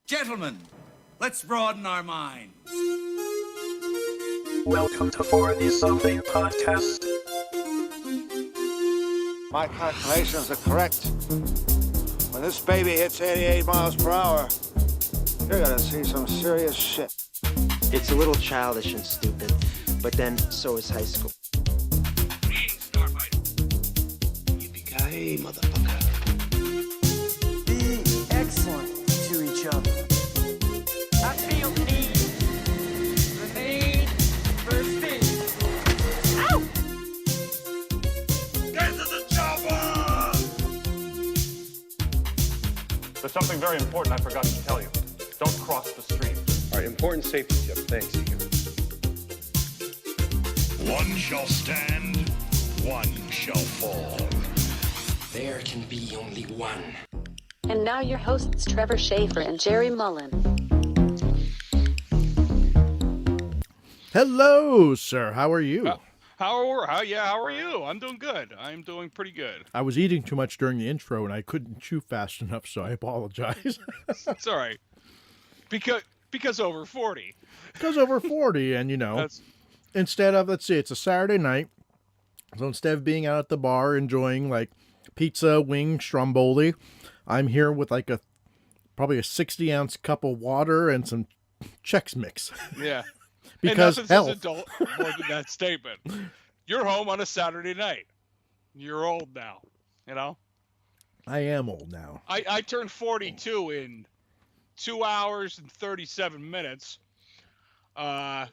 Gentlemen, let's broaden our minds. Welcome to 40 Something Podcast. My calculations are correct. When this baby hits 88 miles per hour, you're gonna see some serious shit. It's a little childish and stupid, but then so is high school. Yippee-ki-yay, motherfucker. Be excellent to each other. I feel the need for speed. Ow! Get to the chopper! There's something very important I forgot to tell you. Don't cross the street. All right, important safety tip. Thanks, Egan. One shall stand, one shall fall. There can be only one. And now your hosts, Trevor Shafer and Jerry Mullen. Hello, sir. How are you? How are you? I'm doing good. I'm doing pretty good. I was eating too much during the intro, and I couldn't chew fast enough, so I apologize. It's all right. Because over 40. Because over 40, and instead of, let's see, it's a Saturday night, so instead of being out at the bar enjoying like pizza, wing, stromboli, I'm here with like probably a 60-ounce cup of water and some Chex Mix. Yeah. Because and health. Says adult more than that statement. You're home on a Saturday night. You're old now, I am old now. I turned 42 in 2 hours and 37 minutes. And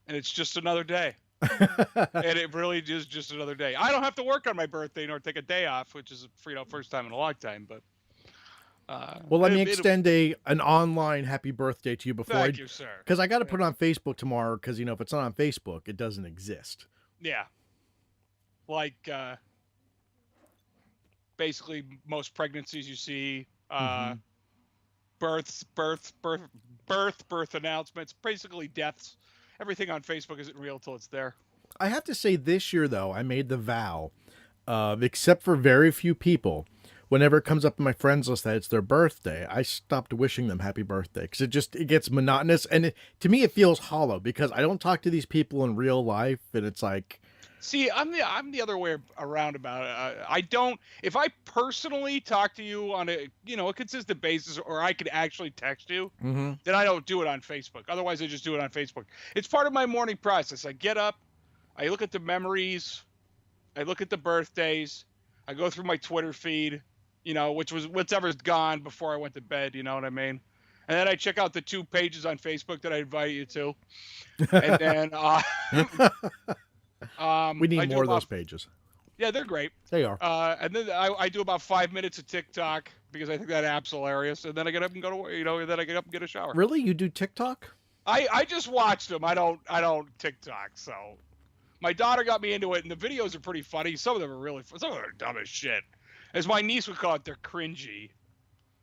it's just another day. And it really is just another day. I don't have to work on my birthday nor take a day off, which is first time in a long time. But well, let me extend an online happy birthday to you before thank you, sir. Because I got to put it on Facebook tomorrow. Because if it's not on Facebook, it doesn't exist. Yeah. Like basically most pregnancies you see, birth announcements, basically deaths. Everything on Facebook isn't real till it's there. I have to say this year, though, I made the vow, except for very few people, whenever it comes up in my friends list that it's their birthday, I stopped wishing them happy birthday because it gets monotonous. And to me, it feels hollow because I don't talk to these people in real life. And it's like, see, I'm the other way around about it. I don't, if I personally talk to you on a consistent basis, or I could actually text you, then I don't do it on Facebook. Otherwise, I just do it on Facebook. It's part of my morning process. I get up, I look at the memories, I look at the birthdays, I go through my Twitter feed, which was whatever's gone before I went to bed. You know what I mean? And then I check out the 2 pages on Facebook that I invite you to, and then. We need more of those pages. Yeah, they're great. They are. And then I do about 5 minutes of TikTok because I think that app's hilarious. And then I get up and go to work, then I get up and get a shower. Really? You do TikTok? I just watched them. I don't TikTok. So my daughter got me into it, and the videos are pretty funny. Some of them are some of them are dumb as shit. As my niece would call it, they're cringy,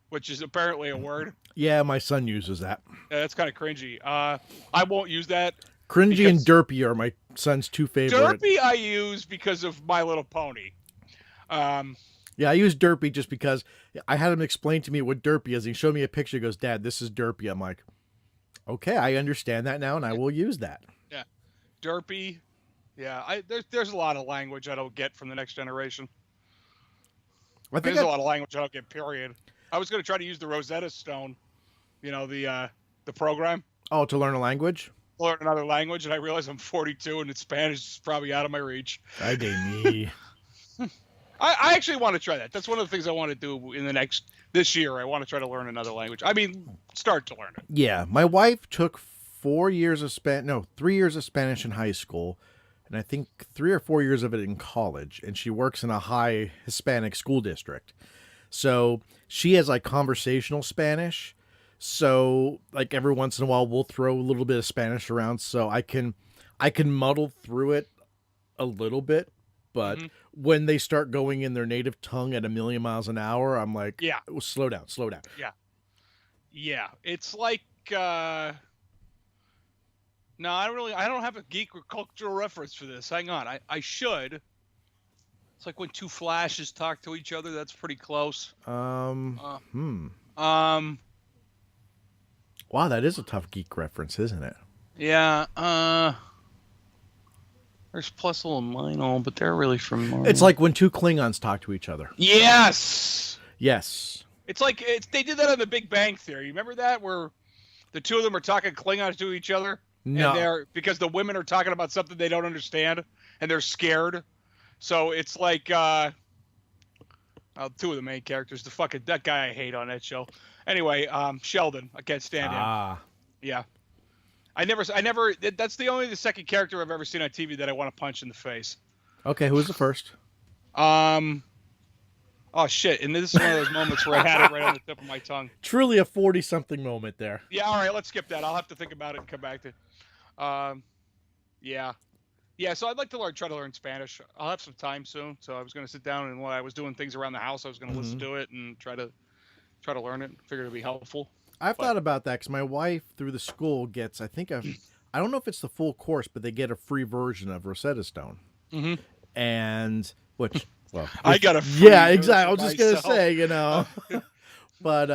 which is apparently a word. Yeah, my son uses that. Yeah, that's kind of cringy. I won't use that. Cringy and derpy are my son's 2 favorite. Derpy I use because of My Little Pony. Yeah, I use derpy just because I had him explain to me what derpy is. He showed me a picture. He goes, "Dad, this is derpy." I'm like, okay, I understand that now, and I will use that. Yeah, derpy. Yeah, there's a lot of language I don't get from the next generation. There's a lot of language I don't get, period. I was going to try to use the Rosetta Stone, the program. Oh, to learn a language? Learn another language, and I realize I'm 42 and Spanish is probably out of my reach. Ay de me. I actually want to try that. That's one of the things I want to do this year. I want to try to learn another language. I mean, start to learn it. Yeah, my wife took 3 years of Spanish in high school, and I think 3 or 4 years of it in college, and she works in a high Hispanic school district. So she has like conversational Spanish. So like every once in a while we'll throw a little bit of Spanish around so I can muddle through it a little bit, but when they start going in their native tongue at 1,000,000 miles an hour, I'm like, yeah, slow down. Yeah. Yeah. It's like, no, I don't have a geek or cultural reference for this. Hang on. I should. It's like when 2 flashes talk to each other. That's pretty close. Wow, that is a tough geek reference, isn't it? Yeah. There's Plusle and Lionel, but they're really from Marvel. It's like when two Klingons talk to each other. Yes. Yes. It's like they did that on The Big Bang Theory. Remember that where the two of them are talking Klingons to each other? No. And because the women are talking about something they don't understand and they're scared. So it's like two of the main characters. That guy I hate on that show. Anyway, Sheldon. I can't stand him. Yeah. I never. That's the second character I've ever seen on TV that I want to punch in the face. Okay, who was the first? Oh shit! And this is one of those moments where I had it right on the tip of my tongue. Truly a 40-something moment there. Yeah. All right. Let's skip that. I'll have to think about it and come back to. Yeah. So I'd like to try to learn Spanish. I'll have some time soon. So I was going to sit down and while I was doing things around the house, I was going to listen to it and try to learn it. Figure it'd be helpful. I've thought about that because my wife through the school gets, I don't know if it's the full course, but they get a free version of Rosetta Stone. Mm-hmm. And which, well, I got a free yeah, exactly. I was just myself. gonna say, but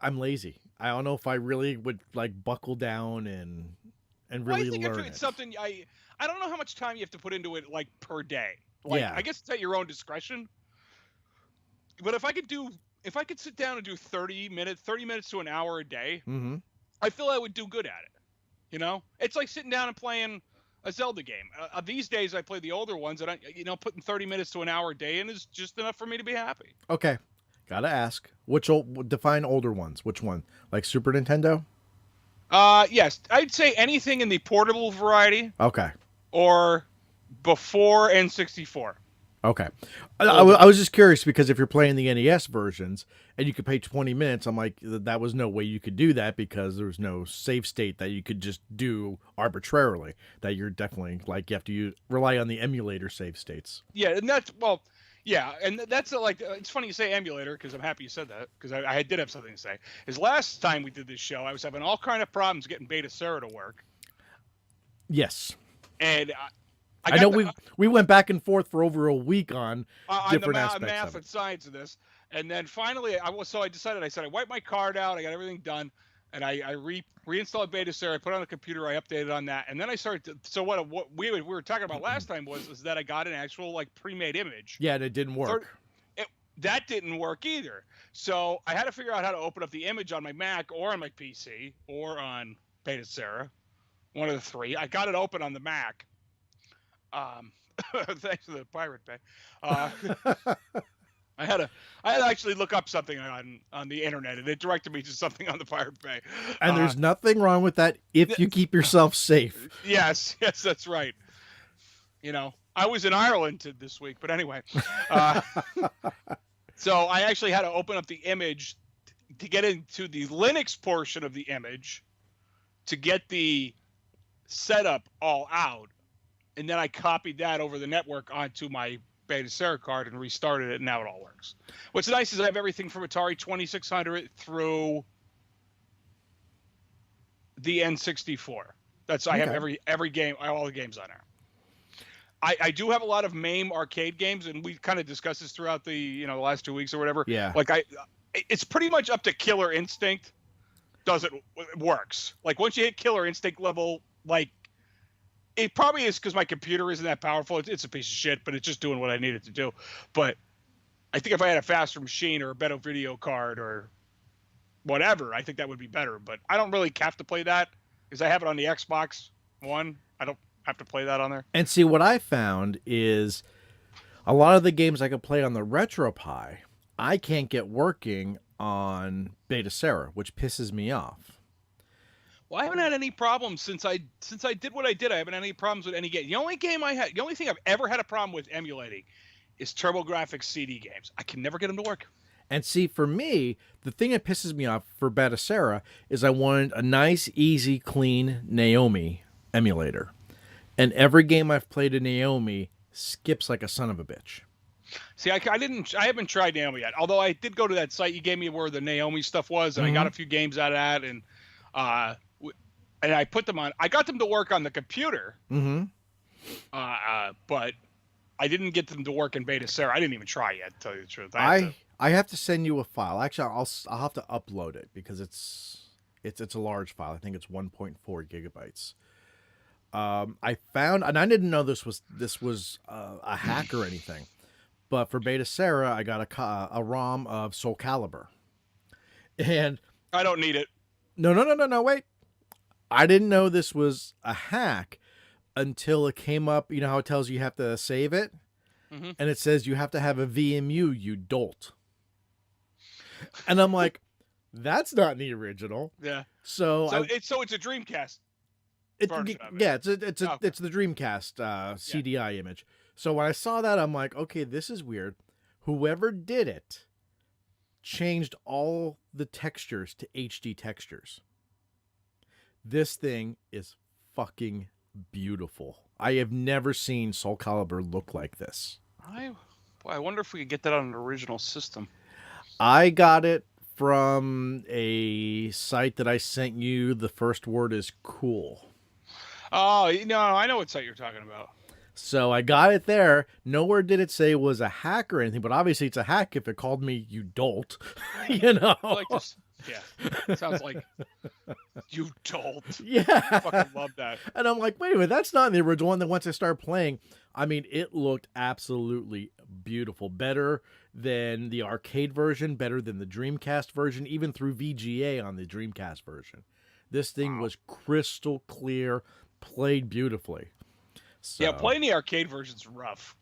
I'm lazy. I don't know if I really would like buckle down and really I think learn it's something I don't know how much time you have to put into it like per day. Yeah. I guess it's at your own discretion. But if I could sit down and do 30 minutes to an hour a day, I feel I would do good at it. It's like sitting down and playing a Zelda game. These days I play the older ones, and putting 30 minutes to an hour a day in is just enough for me to be happy. Okay, gotta ask. Define older ones? Which one? Like Super Nintendo? Yes, I'd say anything in the portable variety. Okay. Or before N64. Okay. I was just curious because if you're playing the NES versions and you could pay 20 minutes, I'm like, that was no way you could do that because there was no save state that you could just do arbitrarily. That you're definitely like you have to rely on the emulator save states. Yeah, and that's it's funny you say emulator because I'm happy you said that because I did have something to say. Is last time we did this show, I was having all kind of problems getting Beta Sarah to work. Yes. And I know we went back and forth for over a week on different aspects math of it. and science of this, and then finally I decided. I said I wiped my card out. I got everything done, and I reinstalled Beta Sarah. I put it on the computer. I updated on that, and then I started. So what we were talking about last time was that I got an actual like pre-made image. Yeah, and it didn't work. That didn't work either. So I had to figure out how to open up the image on my Mac or on my PC or on Beta Sarah, one of the three. I got it open on the Mac. Thanks to the Pirate Bay. I had to actually look up something on the internet, and it directed me to something on the Pirate Bay. And there's nothing wrong with that if you keep yourself safe. Yes, that's right. I was in Ireland this week, but anyway. So I actually had to open up the image to get into the Linux portion of the image to get the setup all out. And then I copied that over the network onto my Beta Sarah card and restarted it, and now it all works. What's nice is I have everything from Atari 2600 through the N64. I have every game, all the games on there. I do have a lot of MAME arcade games, and we kind of discussed this throughout the the last 2 weeks or whatever. Yeah. Like it's pretty much up to Killer Instinct. It works? Like once you hit Killer Instinct level, like. It probably is because my computer isn't that powerful. It's a piece of shit, but it's just doing what I need it to do. But I think if I had a faster machine or a better video card or whatever, I think that would be better. But I don't really have to play that because I have it on the Xbox One. I don't have to play that on there. And see, what I found is a lot of the games I could play on the RetroPie, I can't get working on Beta Sarah, which pisses me off. Well, I haven't had any problems since I did what I did. I haven't had any problems with any game. The only thing I've ever had a problem with emulating is TurboGrafx CD games. I can never get them to work. And see, for me, the thing that pisses me off for Beta Sarah is I wanted a nice, easy, clean Naomi emulator. And every game I've played in Naomi skips like a son of a bitch. See, I haven't tried Naomi yet. Although I did go to that site you gave me where the Naomi stuff was, and I got a few games out of that, and I put them on. I got them to work on the computer, but I didn't get them to work in Beta Sarah. I didn't even try yet, to tell you the truth. I I have to send you a file. Actually, I'll have to upload it because it's a large file. I think it's 1.4 gigabytes. I found, and I didn't know this was a hack or anything, but for Beta Sarah, I got a ROM of Soul Calibur, and I don't need it. No, wait. I didn't know this was a hack until it came up. You know how it tells you have to save it? Mm-hmm. And it says you have to have a VMU, you dolt. And I'm like, that's not in the original. Yeah. So it's a Dreamcast version of it. Yeah, it's the Dreamcast CDI image. So when I saw that, I'm like, okay, this is weird. Whoever did it changed all the textures to HD textures. This thing is fucking beautiful. I have never seen Soul Calibur look like this. I wonder if we could get that on an original system. I got it from a site that I sent you. The first word is cool. Oh, no, I know what site you're talking about. So I got it there. Nowhere did it say it was a hack or anything, but obviously it's a hack if it called me you dolt. You know? Like this, yeah. Sounds like you dolt. Yeah. I fucking love that. And I'm like, wait a minute, that's not in the original one. Then once I started playing, I mean, it looked absolutely beautiful. Better than the arcade version, better than the Dreamcast version, even through VGA on the Dreamcast version. This thing was crystal clear, played beautifily. So, yeah, playing the arcade version's rough.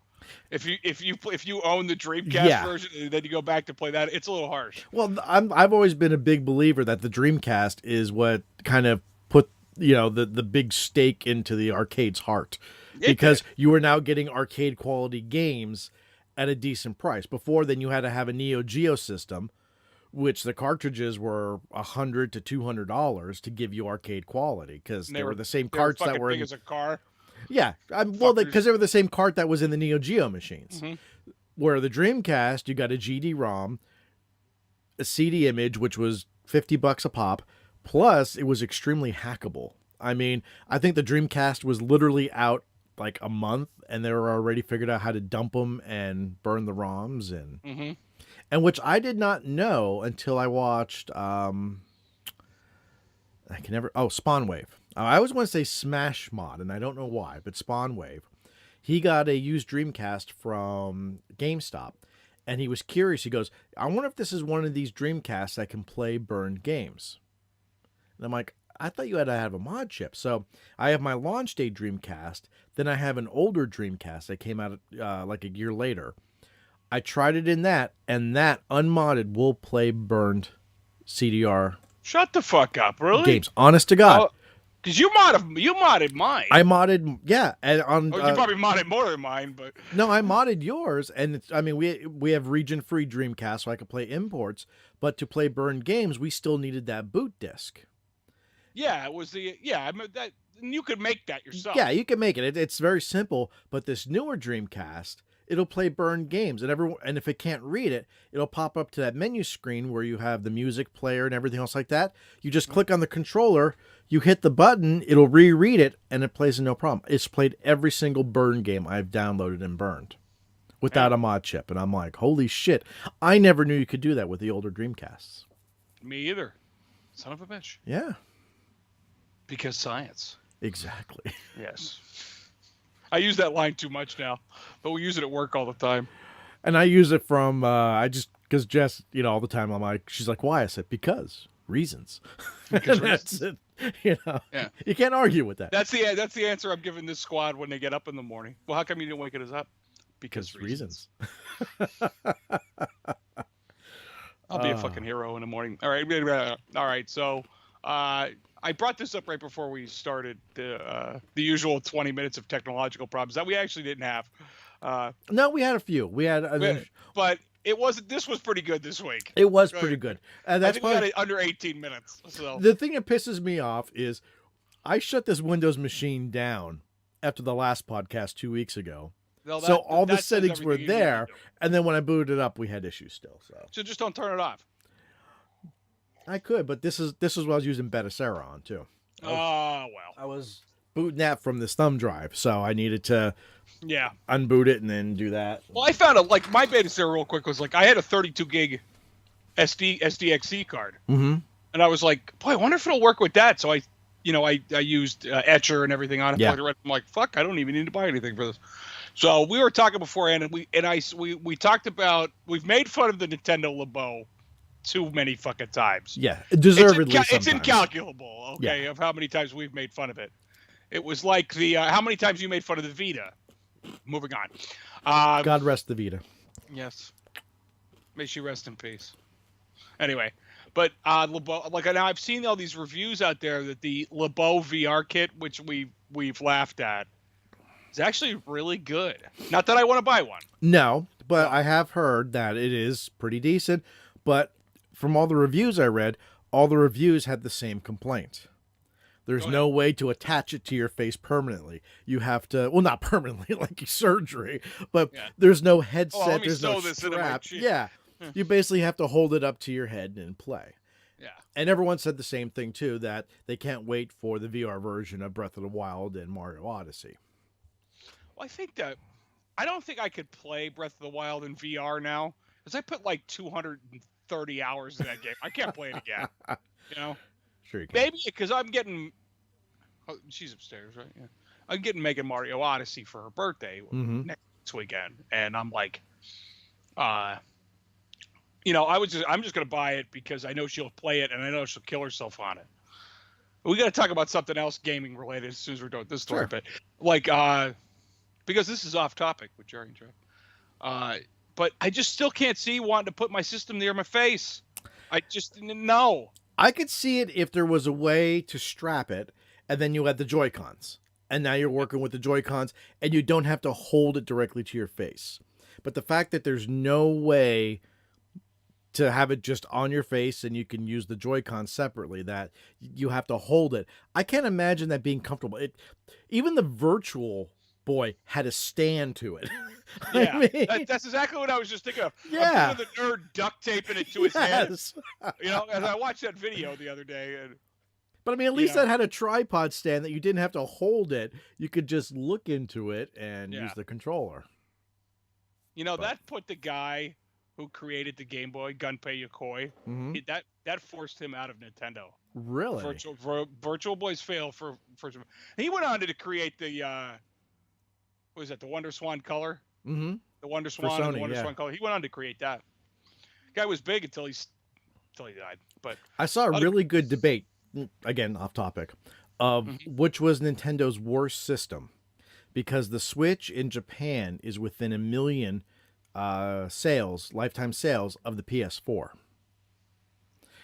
If you own the Dreamcast version and then you go back to play that, it's a little harsh. Well, I've always been a big believer that the Dreamcast is what kind of put the big stake into the arcade's heart, because you are now getting arcade quality games at a decent price. Before then, you had to have a Neo Geo system, which the cartridges were $100 to $200 to give you arcade quality, because they were the same carts that were big as a car. Yeah, well, because they were the same cart that was in the Neo Geo machines. Mm-hmm. Where the Dreamcast, you got a GD-ROM, a CD image, which was $50 a pop, plus it was extremely hackable. I mean, I think the Dreamcast was literally out like a month, and they were already figured out how to dump them and burn the ROMs, and which I did not know until I watched. Spawnwave. I always want to say Smash Mod, and I don't know why, but Spawnwave. He got a used Dreamcast from GameStop, and he was curious. He goes, I wonder if this is one of these Dreamcasts that can play burned games. And I'm like, I thought you had to have a mod chip. So I have my launch day Dreamcast. Then I have an older Dreamcast that came out like a year later. I tried it in that, and that unmodded will play burned CDR. Shut the fuck up, really? Games, honest to God. Because you modded mine. I modded, yeah, and on. You probably modded more than mine, but no, I modded yours, and we have region-free Dreamcast, so I could play imports. But to play burned games, we still needed that boot disc. Yeah, it was that you could make that yourself. Yeah, you can make it. It's very simple. But this newer Dreamcast, it'll play burned games, and if it can't read it, it'll pop up to that menu screen where you have the music player and everything else like that. You just click on the controller, you hit the button, it'll reread it, and it plays no problem. It's played every single burned game I've downloaded and burned without a mod chip, and I'm like, holy shit! I never knew you could do that with the older Dreamcasts. Me either. Son of a bitch. Yeah. Because science. Exactly. Yes. I use that line too much now, but we use it at work all the time. And I use it from, because Jess, all the time, I'm like, she's like, why? I said, because reasons. Because that's reasons. it. Yeah. You can't argue with that. That's the answer I'm giving this squad when they get up in the morning. Well, how come you didn't wake us up? Because reasons. I'll be a fucking hero in the morning. All right. So, I brought this up right before we started the usual 20 minutes of technological problems that we actually didn't have. No, we had a few. We had, but it wasn't. This was pretty good this week. It was pretty good. And that's I think we got it under 18 minutes. So the thing that pisses me off is I shut this Windows machine down after the last podcast 2 weeks ago. So all the settings were there, and then when I booted it up, we had issues still. So just don't turn it off. I could, but this is what I was using Beta Sarah on too. Oh well. I was booting that from this thumb drive, so I needed to Yeah. unboot it and then do that. Well, I found like my basis there real quick was like I had a 32 gig SDXC card, Mm-hmm. and I was like, boy, I wonder if it'll work with that. So I used Etcher and everything on it. Yeah. I'm like, fuck, I don't even need to buy anything for this. So we were talking beforehand, and we talked about we've made fun of the Nintendo LeBeau too many fucking times. Yeah, deservedly. It's incalculable. Okay, of how many times we've made fun of it. It was like the how many times you made fun of the Vita. Moving on. God rest the Vita. Yes. May she rest in peace. Anyway, but LeBeau, like now I've seen all these reviews out there that the LeBeau VR kit, which we've laughed at, is actually really good. Not that I want to buy one. No, but I have heard that it is pretty decent. But from all the reviews I read, all the reviews had the same complaint. There's no way to attach it to your face permanently. You have to, well, not permanently, like surgery, but there's no headset, there's no strap. Yeah, you basically have to hold it up to your head and play. Yeah. And everyone said the same thing, too, that they can't wait for the VR version of Breath of the Wild and Mario Odyssey. Well, I don't think I could play Breath of the Wild in VR now, because I put like 230 hours in that game. I can't play it again. You know? Sure you can. Maybe because I'm getting. Oh, she's upstairs, right? Yeah. I'm getting Megan Mario Odyssey for her birthday next weekend, and I'm like, I'm just gonna buy it because I know she'll play it and I know she'll kill herself on it. We got to talk about something else gaming related as soon as we're done with this story, but like, because this is off topic with Jerry and Trev. But I just still can't see wanting to put my system near my face. I just no. I could see it if there was a way to strap it and then you had the Joy-Cons. And now you're working with the Joy-Cons and you don't have to hold it directly to your face. But the fact that there's no way to have it just on your face and you can use the Joy-Cons separately, that you have to hold it. I can't imagine that being comfortable. Even the Virtual Boy had a stand to it. Yeah, I mean, that's exactly what I was just thinking of. Yeah. I'm thinking of the nerd duct taping it to his head. As I watched that video the other day. And, but I mean, at least that had a tripod stand that you didn't have to hold it. You could just look into it and use the controller. That put the guy who created the Game Boy, Gunpei Yokoi, that forced him out of Nintendo. Really? Virtual Boys fail for he went on to create the what was that, the Wonder Swan color? Mm-hmm. The Wonder Swan and the Wonder Swan color. He went on to create that. Guy was big until he died. But I saw a really good debate, again off topic, of which was Nintendo's worst system, because the Switch in Japan is within 1 million lifetime sales of the PS4.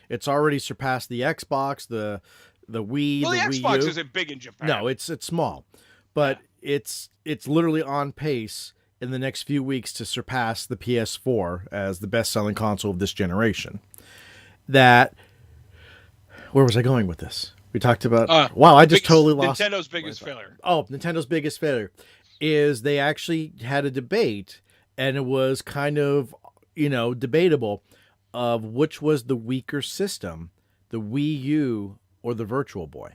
It's already surpassed the Xbox, the Wii, well, the Wii Xbox U. isn't big in Japan. No, it's small, but it's literally on pace in the next few weeks to surpass the PS4 as the best-selling console of this generation. Where was I going with this? We talked about. Wow, I just totally lost. Nintendo's biggest failure. Oh, Nintendo's biggest failure is they actually had a debate, and it was kind of debatable of which was the weaker system, the Wii U or the Virtual Boy.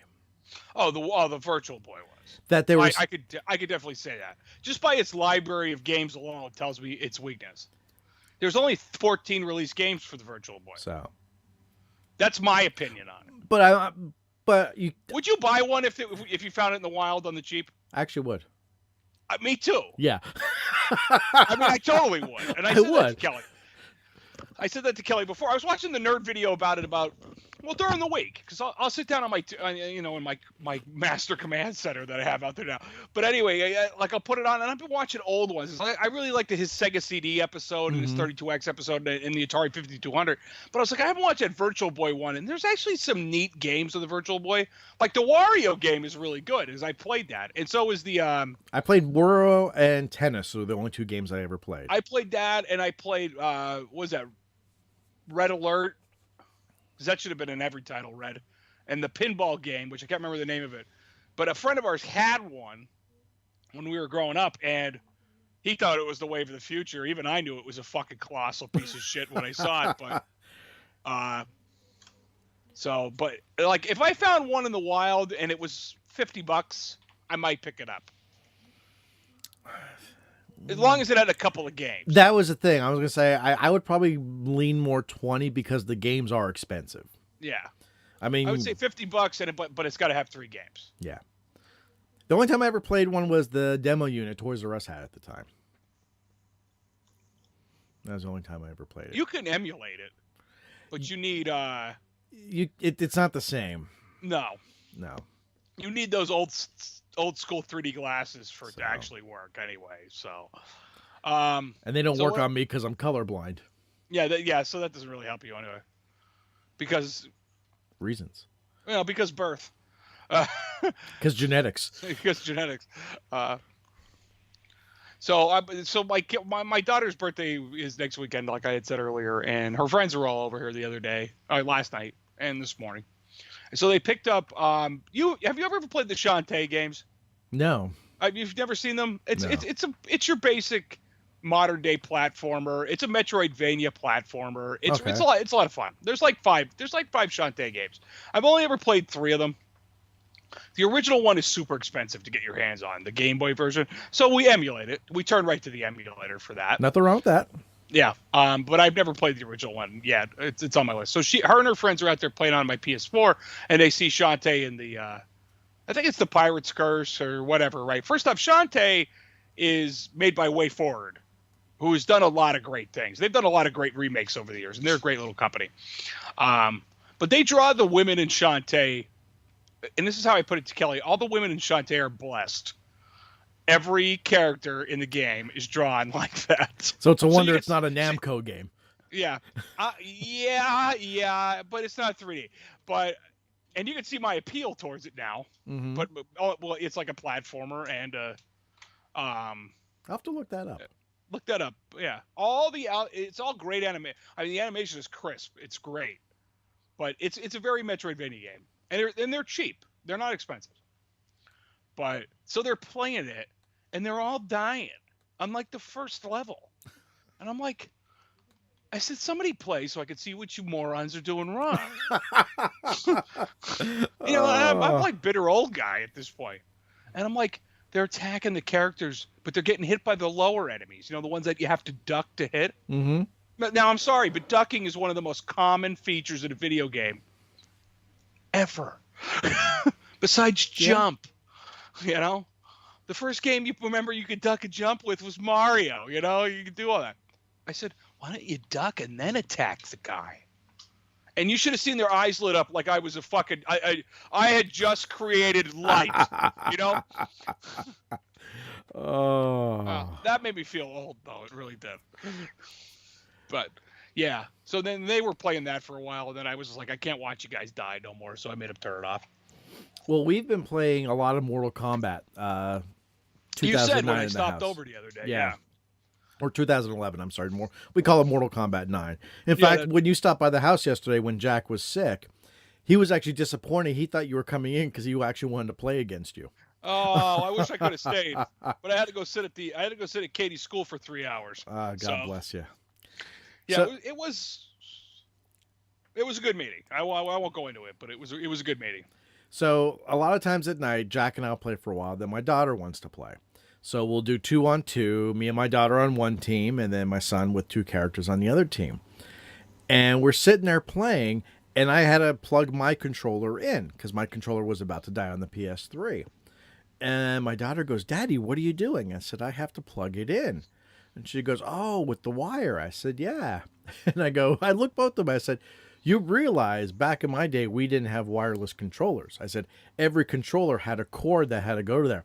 Oh, the Virtual Boy was. That there was. I could definitely say that. Just by its library of games alone, it tells me its weakness. There's only 14 released games for the Virtual Boy. So. That's my opinion on it. But you would you buy one if you found it in the wild on the cheap? I actually would. Me too. Yeah. I mean, I totally would. And I said that to Kelly. I said that to Kelly before. I was watching the nerd video about during the week, because I'll sit down on in my master command center that I have out there now. But anyway, I'll put it on, and I've been watching old ones. I really liked his Sega CD episode and his 32X episode and the Atari 5200. But I was like, I haven't watched that Virtual Boy one, and there's actually some neat games of the Virtual Boy. Like the Wario game is really good, as I played that, and so is the. I played Wario and Tennis, so the only two games I ever played. I played that, and I played what was that? Red Alert, because that should have been in every title, Red, and the pinball game, which I can't remember the name of it, but a friend of ours had one when we were growing up, and he thought it was the wave of the future. Even I knew it was a fucking colossal piece of shit when I saw it, but like if I found one in the wild and it was $50, I might pick it up. As long as it had a couple of games. That was the thing. I was going to say, I would probably lean more 20 because the games are expensive. Yeah. I mean, I would say $50, but it's got to have 3 games. Yeah. The only time I ever played one was the demo unit Toys R Us had at the time. That was the only time I ever played it. You can emulate it, but you need it's not the same. No. You need those old school 3D glasses for it to actually work anyway. So, and they don't work on me because I'm colorblind. Yeah, so that doesn't really help you anyway. Because reasons. Because birth. Because genetics. Because genetics. So my daughter's birthday is next weekend, like I had said earlier, and her friends were all over here the other day, last night and this morning. And so they picked up. Have you ever played the Shantae games? No. You've never seen them? No. It's your basic modern day platformer. It's a Metroidvania platformer. It's a lot of fun. There's like five Shantae games. I've only ever played 3 of them. The original one is super expensive to get your hands on, the Game Boy version. So we emulate it. We turn right to the emulator for that. Nothing wrong with that. Yeah. But I've never played the original one yet. It's on my list. So her and her friends are out there playing on my PS4, and they see Shantae in the, I think it's the Pirate's Curse or whatever, right? First off, Shantae is made by Way Forward, who has done a lot of great things. They've done a lot of great remakes over the years, and they're a great little company. But they draw the women in Shantae, and this is how I put it to Kelly, all the women in Shantae are blessed. Every character in the game is drawn like that. So it's a wonder it's not a Namco game. Yeah. Yeah, but it's not 3D. And you can see my appeal towards it now. Mm-hmm. But it's like a platformer, and I'll have to look that up. Look that up. Yeah. It's all great anime. I mean, the animation is crisp. It's great. But it's a very Metroidvania game. And they're cheap. They're not expensive. But so they're playing it, and they're all dying on like the first level. And I'm like, I said, somebody play so I can see what you morons are doing wrong. I'm like bitter old guy at this point. And I'm like, they're attacking the characters, but they're getting hit by the lower enemies. The ones that you have to duck to hit. Mm-hmm. Now, I'm sorry, but ducking is one of the most common features in a video game ever. Besides jump. The first game you could duck and jump with was Mario. You could do all that. I said, why don't you duck and then attack the guy? And you should have seen their eyes lit up like I was a fucking I had just created light. That made me feel old, though. It really did. But yeah, so then they were playing that for a while, and then I was just like, I can't watch you guys die no more, so I made them turn it off. Well, we've been playing a lot of Mortal Kombat. 2009 you said when I in the stopped house. over the other day. Yeah. Or 2011, I'm sorry. We call it Mortal Kombat 9. In fact, when you stopped by the house yesterday when Jack was sick, he was actually disappointed. He thought you were coming in because he actually wanted to play against you. Oh, I wish I could have stayed, but I had to go sit at Katie's school for 3 hours. God bless you. Yeah, So, it was a good meeting. I won't go into it, but it was a good meeting. So a lot of times at night, Jack and I'll play for a while. Then my daughter wants to play. So we'll do 2-on-2, me and my daughter on one team, and then my son with 2 characters on the other team. And we're sitting there playing, and I had to plug my controller in because my controller was about to die on the PS3. And my daughter goes, Daddy, what are you doing? I said, I have to plug it in. And she goes, oh, with the wire. I said, yeah. And I looked both of them. I said, you realize back in my day, we didn't have wireless controllers. I said, every controller had a cord that had to go to there.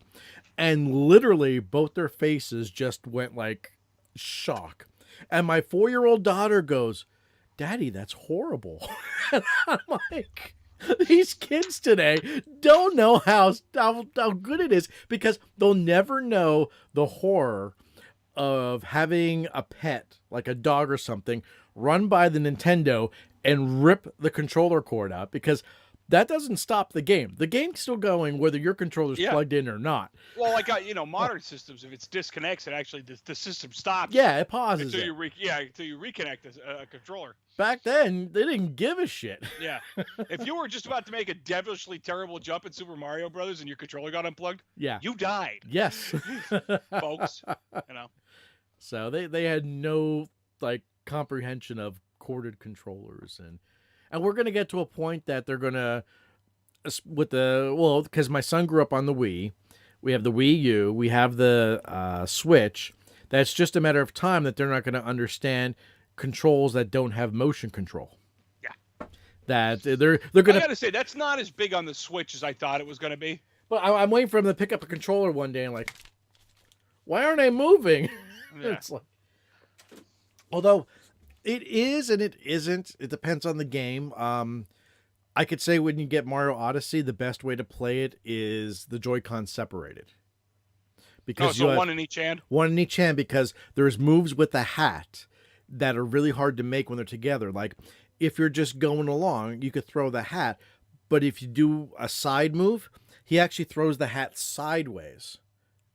And literally both their faces just went like shock. And my 4-year-old daughter goes, Daddy, that's horrible. And I'm like, these kids today don't know how good it is because they'll never know the horror of having a pet, like a dog or something, run by the Nintendo and rip the controller cord out because that doesn't stop the game. The game's still going whether your controller's plugged in or not. Well, like modern systems, if it disconnects, it actually the system stops. Yeah, it pauses until you reconnect a controller. Back then, they didn't give a shit. Yeah, if you were just about to make a devilishly terrible jump in Super Mario Brothers and your controller got unplugged, you died. Yes, folks. So they had no comprehension of corded controllers, and we're gonna get to a point that they're gonna because my son grew up on the Wii. We have the Wii U. We have the Switch. That's just a matter of time that they're not going to understand controls that don't have motion control. Yeah. That they're going to. I got to say, that's not as big on the Switch as I thought it was going to be. But I'm waiting for them to pick up a controller one day and why aren't they moving? Yeah. It's although it is and it isn't. It depends on the game. I could say when you get Mario Odyssey, the best way to play it is the Joy-Con separated. Because one in each hand? One in each hand, because there's moves with the hat that are really hard to make when they're together. Like, if you're just going along, you could throw the hat. But if you do a side move, he actually throws the hat sideways.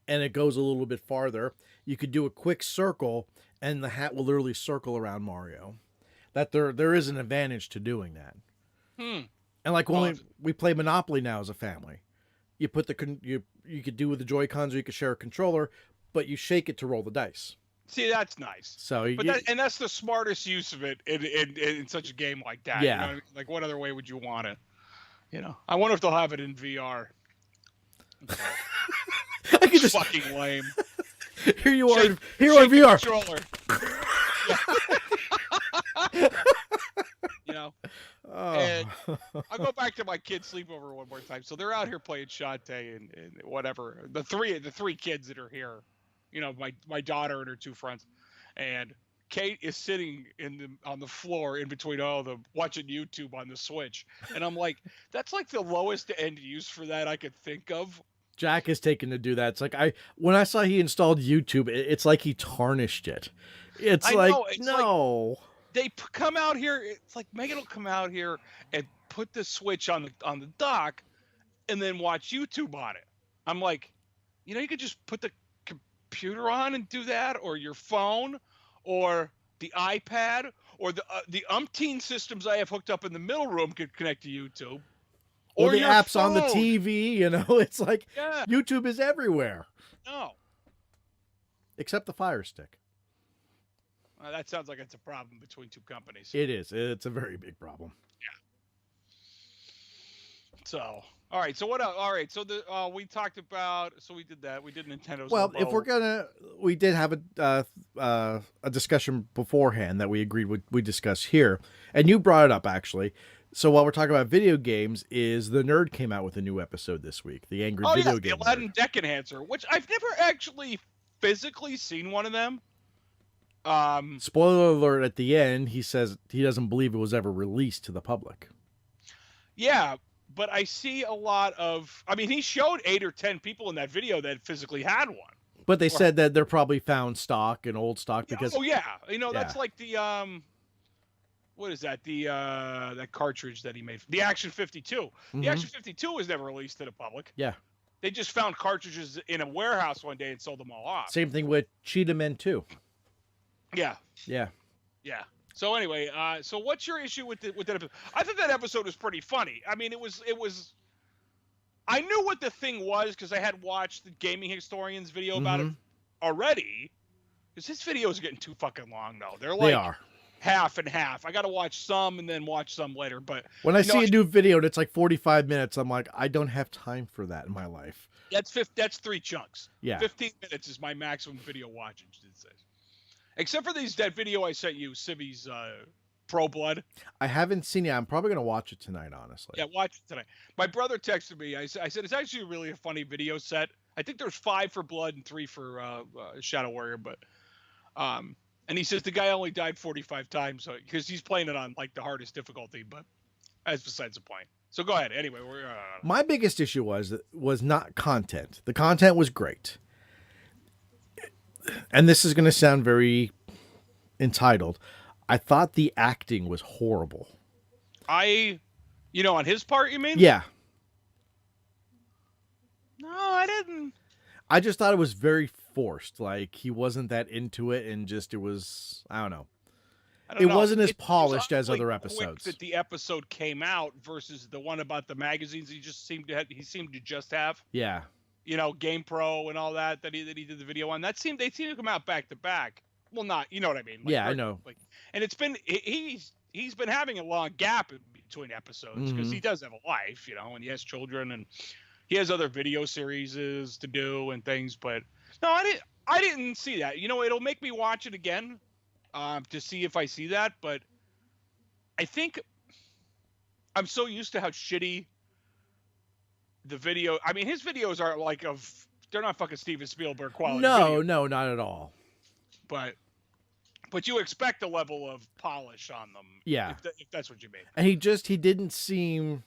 And it goes a little bit farther. You could do a quick circle, and the hat will literally circle around Mario. That there is an advantage to doing that. And when we play Monopoly now as a family, you put you could do with the Joy-Cons, or you could share a controller, but you shake it to roll the dice. See, that's nice. So, that's the smartest use of it in such a game like that. Yeah. You know what I mean? Like, what other way would you want it? I wonder if they'll have it in VR. I could just fucking lame. Here you are. Here on VR. Controller. And I'll go back to my kids' sleepover one more time. So they're out here playing Shantae and whatever. The three kids that are here, my daughter and her two friends, and Kate is sitting on the floor in between all of them watching YouTube on the Switch, and I'm like, that's like the lowest end use for that I could think of. Jack is taken to do that. It's like when I saw he installed YouTube, it's like he tarnished it. It's no. They come out here. It's like Megan will come out here and put the Switch on the dock, and then watch YouTube on it. I'm like, you could just put the computer on and do that, or your phone, or the iPad, or the umpteen systems I have hooked up in the middle room could connect to YouTube. Or the apps phone. On the TV. It's like YouTube is everywhere. No. Except the Fire Stick. That sounds like it's a problem between two companies. It is. It's a very big problem. Yeah. So, all right. So what else? All right. So we talked about. So we did that. We did Nintendo's. Well, if we did have a discussion beforehand that we agreed we discuss here, and you brought it up actually. So while we're talking about video games, is the Nerd came out with a new episode this week? The Angry Video Game. The Aladdin Deck Enhancer, which I've never actually physically seen one of them. Spoiler alert, at the end, he says he doesn't believe it was ever released to the public. Yeah, but I see a lot of... I mean, he showed 8 or 10 people in that video that physically had one. But they said that they're probably found stock and old stock because... Oh, yeah. That's like the... What is that? That cartridge that he made. The Action 52. Mm-hmm. The Action 52 was never released to the public. Yeah. They just found cartridges in a warehouse one day and sold them all off. Same thing with Cheetah Men 2. Yeah. Yeah. Yeah. So anyway, so what's your issue with that episode? I thought that episode was pretty funny. I mean, it was. I knew what the thing was because I had watched the Gaming Historian's video about it already. Because his videos are getting too fucking long, though. They are half and half. I got to watch some and then watch some later. But when I see a new video and it's like 45 minutes, I'm like, I don't have time for that in my life. That's 3 chunks. Yeah. 15 minutes is my maximum video watching these days. Except for that video I sent you, Civi's Pro Blood. I haven't seen it. I'm probably going to watch it tonight, honestly. Yeah, watch it tonight. My brother texted me. I said, it's actually really a funny video set. I think there's 5 for Blood and 3 for Shadow Warrior. But and he says the guy only died 45 times because he's playing it on like the hardest difficulty. But that's besides the point. So go ahead. Anyway, my biggest issue was not content. The content was great. And this is going to sound very entitled. I thought the acting was horrible. I You know, on his part, you mean? Yeah. No, I didn't. I just thought it was very forced. Like, he wasn't that into it, and just, it was, I don't know. It wasn't as polished as other episodes. That the episode came out versus the one about the magazines he seemed to just have. Yeah. You know, Game Pro and all that he did the video on. They seemed to come out back to back. Well, not, you know what I mean? Like, yeah, I know. Like, and it's been he's been having a long gap in between episodes because he does have a life, you know, and he has children and he has other video series to do and things. But no, I didn't see that. You know, it'll make me watch it again to see if I see that. But I think I'm so used to how shitty the video. I mean, his videos are like they're not fucking Steven Spielberg quality. No, not at all. But you expect a level of polish on them. Yeah. If that's what you mean. And he didn't seem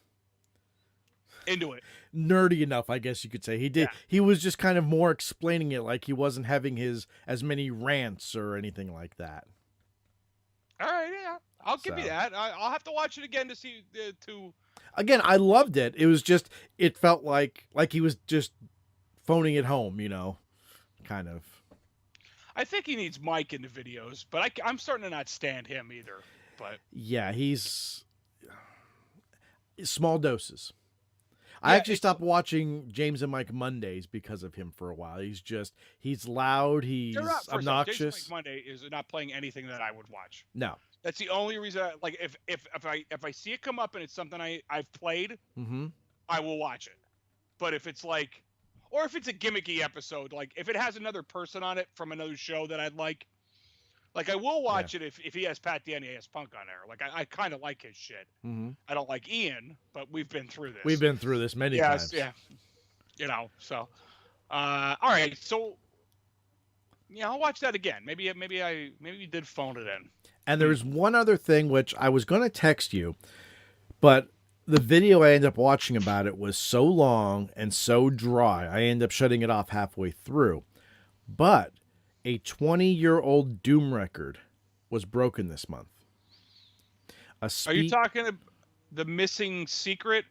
into it. Nerdy enough, I guess you could say. He did. Yeah. He was just kind of more explaining it, like he wasn't having as many rants or anything like that. All right, yeah. I'll give you that. I'll have to watch it again to see Again, I loved it. It was just, it felt like he was just phoning it home, you know, kind of. I think he needs Mike in the videos, but I'm starting to not stand him either. But yeah, he's small doses. Yeah, I actually stopped watching James and Mike Mondays because of him for a while. He's loud. He's obnoxious. James and Mike Monday is not playing anything that I would watch. No. That's the only reason. If I see it come up and it's something I've played, I will watch it. But if it's like, or if it's a gimmicky episode, like if it has another person on it from another show that I'd like I will watch it if he has Pat Denny, he has Punk on there. Like I kind of like his shit. I don't like Ian, but we've been through this. We've been through this many times. Yeah. You know, so all right, so yeah, I'll watch that again. Maybe you did phone it in. And there's one other thing which I was going to text you, but the video I ended up watching about it was so long and so dry, I ended up shutting it off halfway through. But a 20-year-old Doom record was broken this month. Are you talking the Missing Secret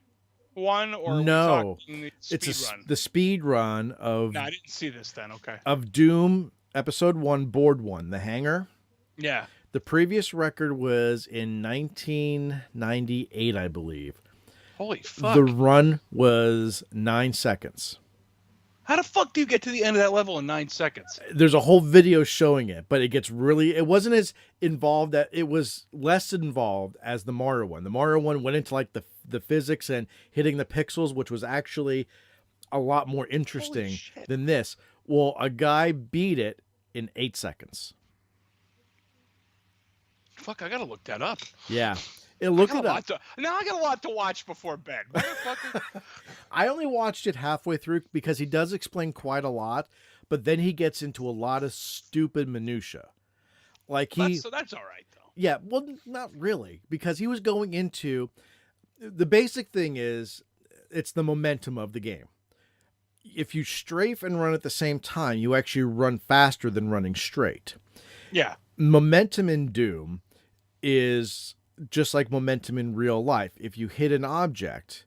one, or no? It's the speed run of. No, I didn't see this then. Okay. Of Doom Episode 1, Board 1, The Hangar. Yeah. The previous record was in 1998, I believe. Holy fuck. The run was 9 seconds. How the fuck do you get to the end of that level in 9 seconds? There's a whole video showing it, but it wasn't as involved, that it was less involved as the Mario one. The Mario one went into like the physics and hitting the pixels, which was actually a lot more interesting than this. Well, a guy beat it in 8 seconds. Fuck, I gotta look that up. Yeah. Look it up. Now I got a lot to watch before bed. I only watched it halfway through because he does explain quite a lot, but then he gets into a lot of stupid minutia. So that's all right though. Yeah, well, not really, because he was going into the basic thing is it's the momentum of the game. If you strafe and run at the same time, you actually run faster than running straight. Yeah. Momentum in Doom is just like momentum in real life. If you hit an object,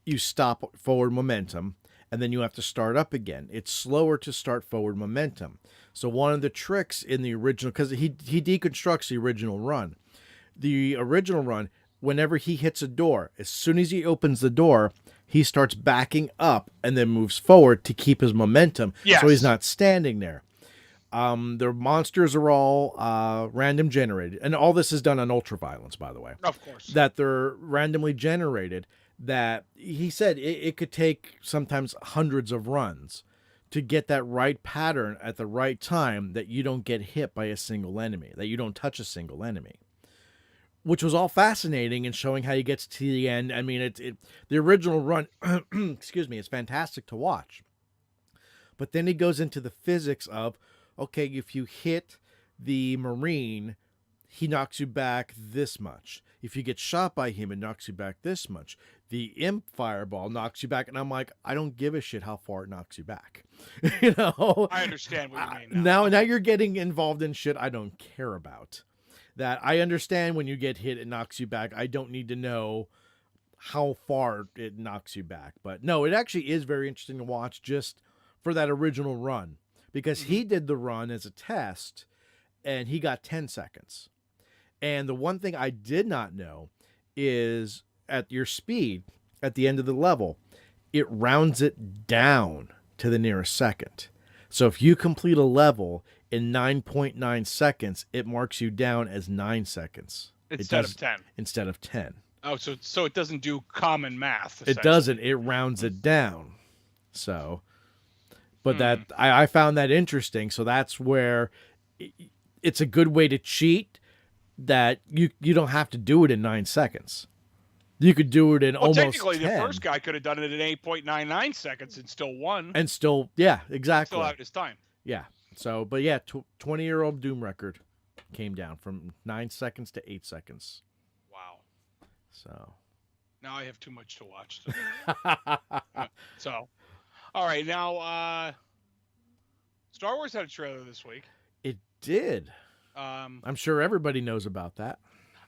you stop forward momentum, and then you have to start up again. It's slower to start forward momentum. So one of the tricks in the original, because he deconstructs the original run. The original run, whenever he hits a door, as soon as he opens the door, he starts backing up and then moves forward to keep his momentum. Yes. So he's not standing there. The monsters are all random generated. And all this is done on ultraviolence, by the way. Of course. That they're randomly generated. That he said it could take sometimes hundreds of runs to get that right pattern at the right time, that you don't get hit by a single enemy, that you don't touch a single enemy. Which was all fascinating and showing how he gets to the end. I mean, the original run, excuse me, is fantastic to watch. But then he goes into the physics of, okay, if you hit the Marine, he knocks you back this much. If you get shot by him, it knocks you back this much. The imp fireball knocks you back. And I'm like, I don't give a shit how far it knocks you back. You know? I understand what you mean now. Now you're getting involved in shit I don't care about. That I understand when you get hit, it knocks you back. I don't need to know how far it knocks you back. But no, it actually is very interesting to watch just for that original run, because he did the run as a test and he got 10 seconds. And the one thing I did not know is at your speed at the end of the level, it rounds it down to the nearest second. So if you complete a level in 9.9 seconds, it marks you down as 9 seconds. Instead of 10. Instead of 10. Oh, so it doesn't do common math. It doesn't. It rounds it down. So, but that I found that interesting. So that's where it's a good way to cheat, that you don't have to do it in 9 seconds. You could do it in almost 10. Technically, the first guy could have done it in 8.99 seconds and still won. And still, yeah, exactly. Still have his time. Yeah. So, but yeah, 20-year-old Doom record came down from 9 seconds to 8 seconds. Wow. So. Now I have too much to watch. So, all right. Now, Star Wars had a trailer this week. It did. I'm sure everybody knows about that.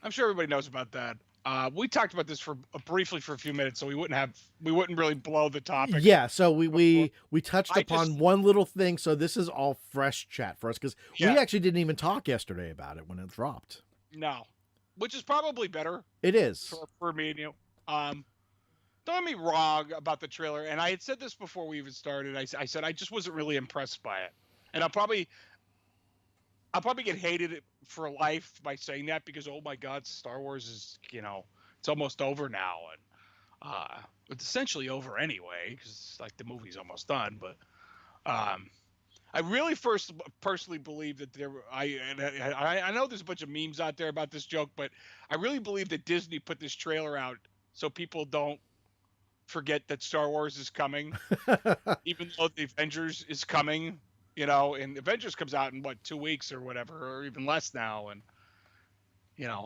I'm sure everybody knows about that. We talked about this briefly for a few minutes, so we wouldn't really blow the topic. Yeah, so we touched upon one little thing, so this is all fresh chat for us, because we actually didn't even talk yesterday about it when it dropped. No, which is probably better. It is for me and you. Don't get me wrong about the trailer, and I had said this before we even started. I said I just wasn't really impressed by it, and I'll probably get hated for life by saying that, because oh my God, Star Wars is, it's almost over now, and it's essentially over anyway, because like the movie's almost done. But I really personally believe that I know there's a bunch of memes out there about this joke, but I really believe that Disney put this trailer out so people don't forget that Star Wars is coming, even though the Avengers is coming. And Avengers comes out in 2 weeks or whatever, or even less now. And,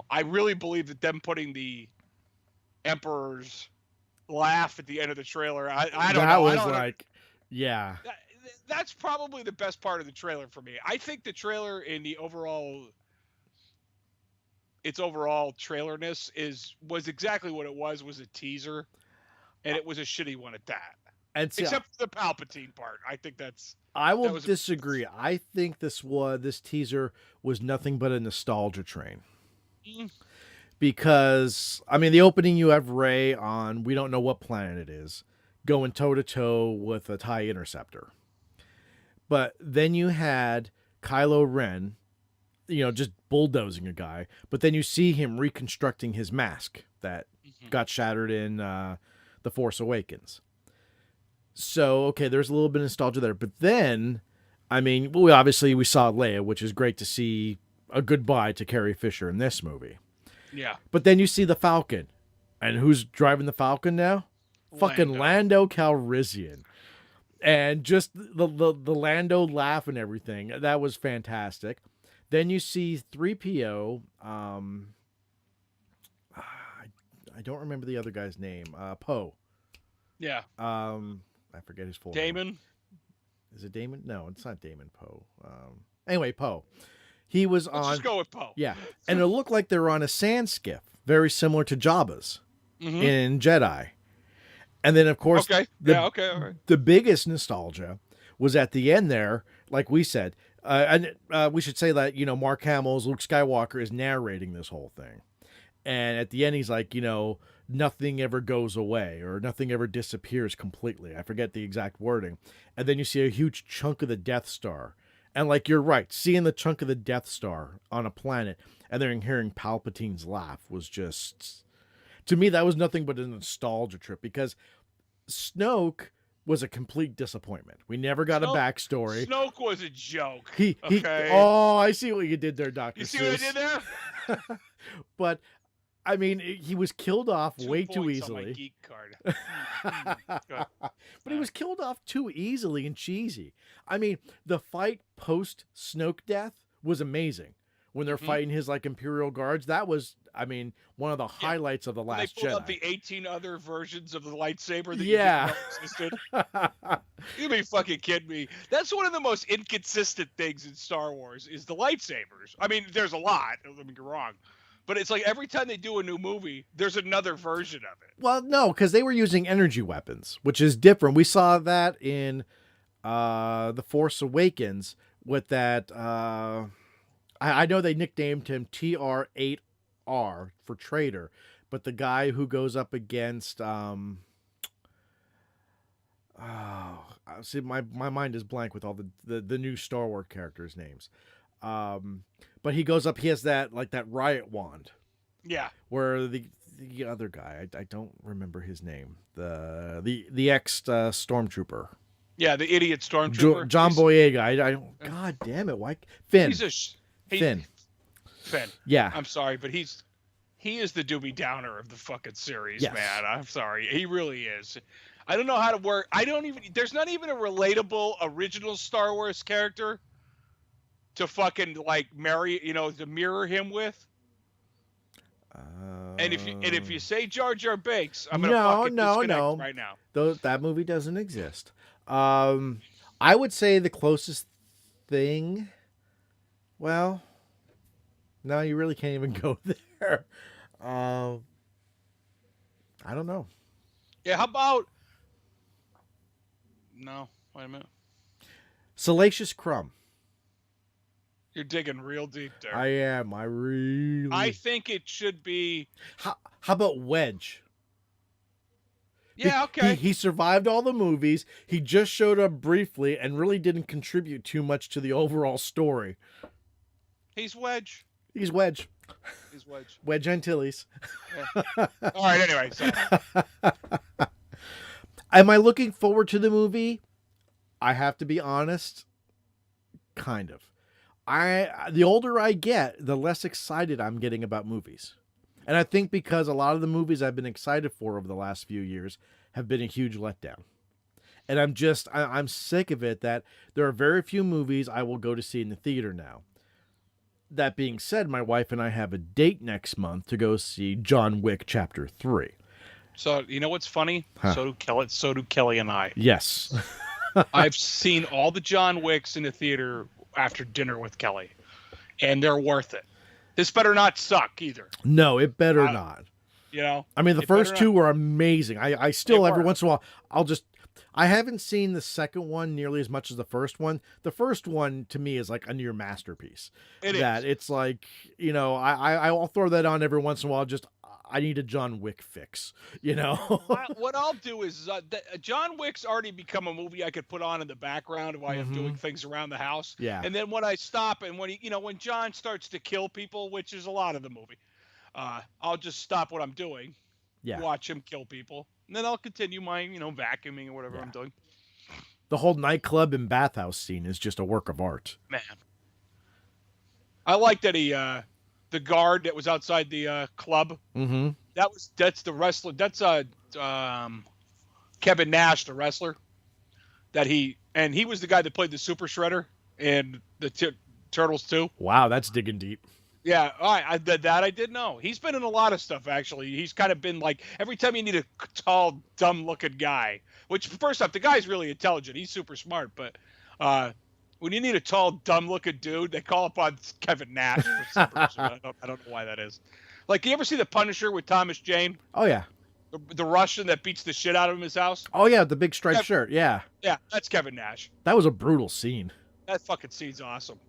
I really believe that them putting the Emperor's laugh at the end of the trailer, I don't know. That was yeah. That's probably the best part of the trailer for me. I think the trailer in its overall trailerness was exactly what it was a teaser, and it was a shitty one at that. Except for the Palpatine part. I think I will disagree. I think this teaser was nothing but a nostalgia train. Because, the opening, you have Rey on, we don't know what planet it is, going toe-to-toe with a TIE Interceptor. But then you had Kylo Ren, just bulldozing a guy. But then you see him reconstructing his mask that got shattered in The Force Awakens. So, okay, there's a little bit of nostalgia there. But then, we saw Leia, which is great to see a goodbye to Carrie Fisher in this movie. Yeah. But then you see the Falcon. And who's driving the Falcon now? Fucking Lando Calrissian. And just the Lando laugh and everything. That was fantastic. Then you see 3PO. I don't remember the other guy's name. Poe. Yeah. I forget his full name. Damon? Is it Damon? No, it's not Damon Poe. Anyway, Poe. He was Let's just go with Poe. Yeah. And it looked like they were on a sand skiff, very similar to Jabba's in Jedi. And then, of course, all right. The biggest nostalgia was at the end there, like we said. And we should say that, Mark Hamill's Luke Skywalker is narrating this whole thing. And at the end, he's like, nothing ever goes away or nothing ever disappears completely. I forget the exact wording. And then you see a huge chunk of the Death Star. And you're right, seeing the chunk of the Death Star on a planet and then hearing Palpatine's laugh was just, to me, that was nothing but a nostalgia trip, because Snoke was a complete disappointment. We never got a backstory. Snoke was a joke. I see what you did there, Dr. You see what I did there? But he was killed off way too easily. On my geek card. But he was killed off too easily and cheesy. The fight post Snoke death was amazing. When they're fighting his Imperial guards, that was, one of the highlights of the Last Jedi. They pulled up the 18 other versions of the lightsaber that you didn't know existed. You be fucking kidding me. That's one of the most inconsistent things in Star Wars is the lightsabers. There's a lot. Don't get me wrong. But it's like every time they do a new movie, there's another version of it. Well, no, because they were using energy weapons, which is different. We saw that in The Force Awakens with that. I know they nicknamed him TR-8R for traitor, but the guy who goes up against see, my mind is blank with all the new Star Wars characters' names. But he goes up. He has that riot wand. Yeah. Where the other guy, I don't remember his name. The ex stormtrooper. Yeah, the idiot stormtrooper. John Boyega. I don't. God damn it! Why Finn? Finn. Finn. Yeah. I'm sorry, but he is the Doobie Downer of the fucking series, yes. man. I'm sorry. He really is. I don't know how to work. There's not even a relatable original Star Wars character to fucking to mirror him with. And if you say Jar Jar Binks, I'm gonna fucking disconnect right now. That movie doesn't exist. I would say the closest thing. Well, no, you really can't even go there. I don't know. Yeah, how about? No, wait a minute. Salacious Crumb. You're digging real deep there. I am. I think it should be. How about Wedge? Yeah, okay. He survived all the movies. He just showed up briefly and really didn't contribute too much to the overall story. He's Wedge. He's Wedge. He's Wedge. Wedge Antilles. Yeah. All right, anyway. So. Am I looking forward to the movie? I have to be honest. Kind of. The older I get, the less excited I'm getting about movies. And I think because a lot of the movies I've been excited for over the last few years have been a huge letdown. And I'm sick of it that there are very few movies I will go to see in the theater now. That being said, my wife and I have a date next month to go see John Wick Chapter 3. So, you know what's funny? Huh. So do Kelly and I. Yes. I've seen all the John Wicks in the theater after dinner with Kelly, and they're worth it. This better not suck either. No, it better not. You know? I mean, the first two were amazing. I still, every once in a while, I haven't seen the second one nearly as much as the first one. The first one, to me, is like a near masterpiece. It is. It's like, I'll throw that on every once in a while. I need a John Wick fix, What I'll do is, John Wick's already become a movie I could put on in the background while I'm doing things around the house. Yeah. And then when I stop and when John starts to kill people, which is a lot of the movie, I'll just stop what I'm doing. Yeah. Watch him kill people. And then I'll continue my, vacuuming or whatever I'm doing. The whole nightclub and bathhouse scene is just a work of art. Man. I like that the guard that was outside the club. Mm-hmm. That's the wrestler. That's Kevin Nash, the wrestler. He was the guy that played the Super Shredder in the Turtles 2. Wow, that's digging deep. Yeah, I did know. He's been in a lot of stuff, actually. He's kind of been like, every time you need a tall, dumb-looking guy, which, first off, the guy's really intelligent. He's super smart, but when you need a tall, dumb-looking dude, they call upon Kevin Nash for some reason. I don't know why that is. Like, you ever see The Punisher with Thomas Jane? Oh, yeah. The Russian that beats the shit out of him in his house? Oh, yeah, the big striped shirt, yeah. Yeah, that's Kevin Nash. That was a brutal scene. That fucking scene's awesome.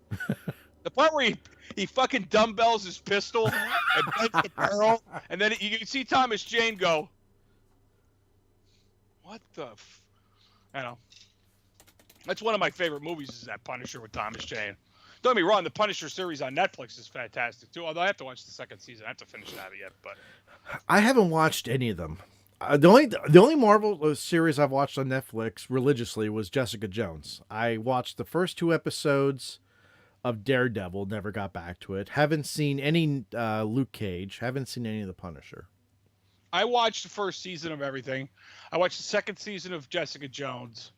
The part where he fucking dumbbells his pistol and bends the barrel, and then you can see Thomas Jane go, what the I don't know. That's one of my favorite movies is that Punisher with Thomas Jane. Don't get me wrong, the Punisher series on Netflix is fantastic too, although I have to watch the second season. I have to finish that yet, but I haven't watched any of them. The only Marvel series I've watched on Netflix religiously was Jessica Jones. I watched the first 2 episodes of Daredevil, never got back to it. Haven't seen any Luke Cage. Haven't seen any of the Punisher. I watched the first season of everything. I watched the second season of Jessica Jones,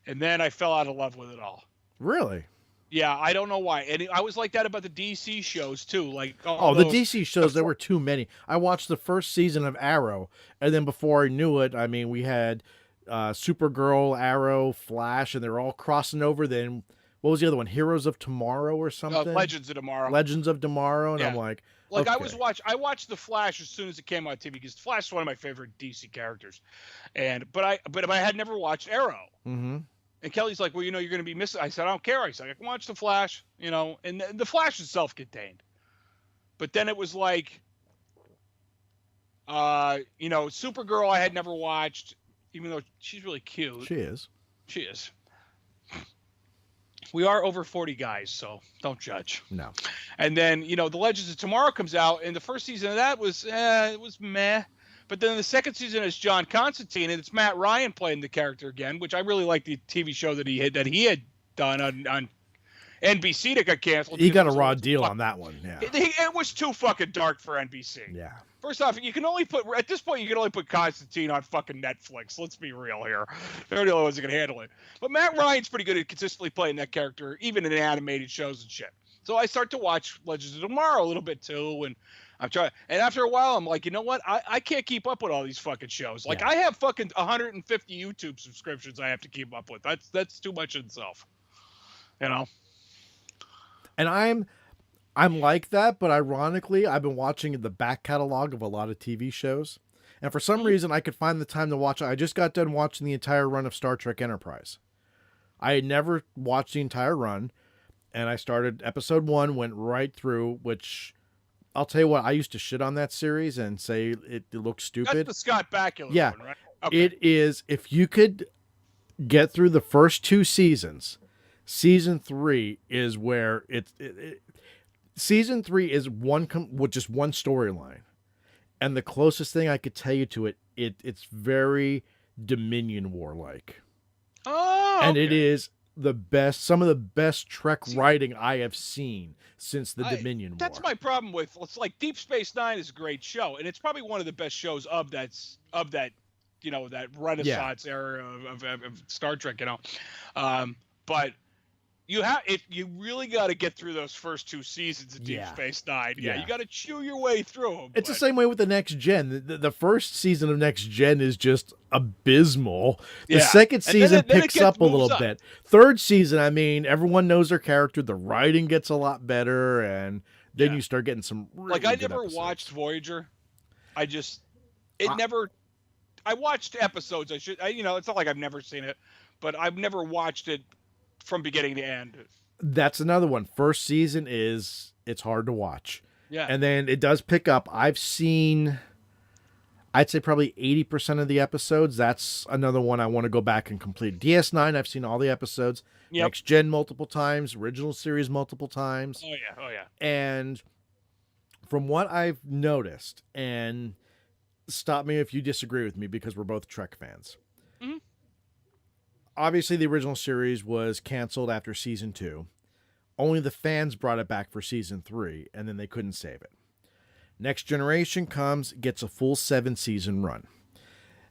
and then I fell out of love with it all. Really? Yeah, I don't know why. And I was like that about the DC shows too. Like the DC shows, there were too many. I watched the first season of Arrow, and then before I knew it, I mean, we had Supergirl, Arrow, Flash, and they're all crossing over. Then what was the other one? Heroes of Tomorrow or something? Legends of Tomorrow. Legends of Tomorrow, and yeah. I'm like, Like Okay. I watched The Flash as soon as it came on TV because The Flash is one of my favorite DC characters, but I had never watched Arrow. Mm-hmm. And Kelly's like, well, you're going to be missing. I said, I don't care. I said, I can watch The Flash, and the Flash is self-contained. But then it was like, Supergirl I had never watched, even though she's really cute. She is. She is. We are over 40 guys, so don't judge. No. And then, The Legends of Tomorrow comes out, and the first season of that was, it was meh. But then the second season is John Constantine, and it's Matt Ryan playing the character again, which I really like the TV show that he had done on NBC that got canceled. He got a raw deal on that one. Yeah. It was too fucking dark for NBC. Yeah. First off, at this point you can only put Constantine on fucking Netflix. Let's be real here. They're the only ones that can handle it. But Matt Ryan's pretty good at consistently playing that character, even in animated shows and shit. So I start to watch Legends of Tomorrow a little bit too, and I'm trying. And after a while, I'm like, you know what? I can't keep up with all these fucking shows. Like I have fucking 150 YouTube subscriptions I have to keep up with. That's too much in itself. And I'm like that, but ironically, I've been watching the back catalog of a lot of TV shows, and for some reason, I could find the time to watch it. I just got done watching the entire run of Star Trek Enterprise. I had never watched the entire run, and I started episode 1, went right through, which I'll tell you what, I used to shit on that series and say it looks stupid. That's the Scott Bakula one, right? Okay. It is. If you could get through the first 2 seasons, season 3 is where season 3 is with just one storyline, and the closest thing I could tell you to it's very Dominion War like. Oh, and it is some of the best Trek writing I have seen since the Dominion War. That's my problem with it's like Deep Space Nine is a great show, and it's probably one of the best shows of that that Renaissance era of Star Trek. But you really got to get through those first 2 seasons of Deep Space Nine. Yeah, you got to chew your way through them. It's the same way with the Next Gen. The first season of Next Gen is just abysmal. The second season picks up a little bit. Third season, I mean, everyone knows their character. The writing gets a lot better, and then you start getting some really I good never episodes. watched Voyager. I watched episodes. It's not like I've never seen it, but I've never watched it from beginning to end. That's another one. First season it's hard to watch. Yeah. And then it does pick up. I've seen, I'd say probably 80% of the episodes. That's another one I want to go back and complete. DS9, I've seen all the episodes. Yep. Next Gen multiple times. Original series multiple times. Oh yeah. And from what I've noticed, and stop me if you disagree with me because we're both Trek fans. Mm-hmm. Obviously, the original series was canceled after season 2. Only the fans brought it back for season 3, and then they couldn't save it. Next Generation comes, gets a full 7-season run.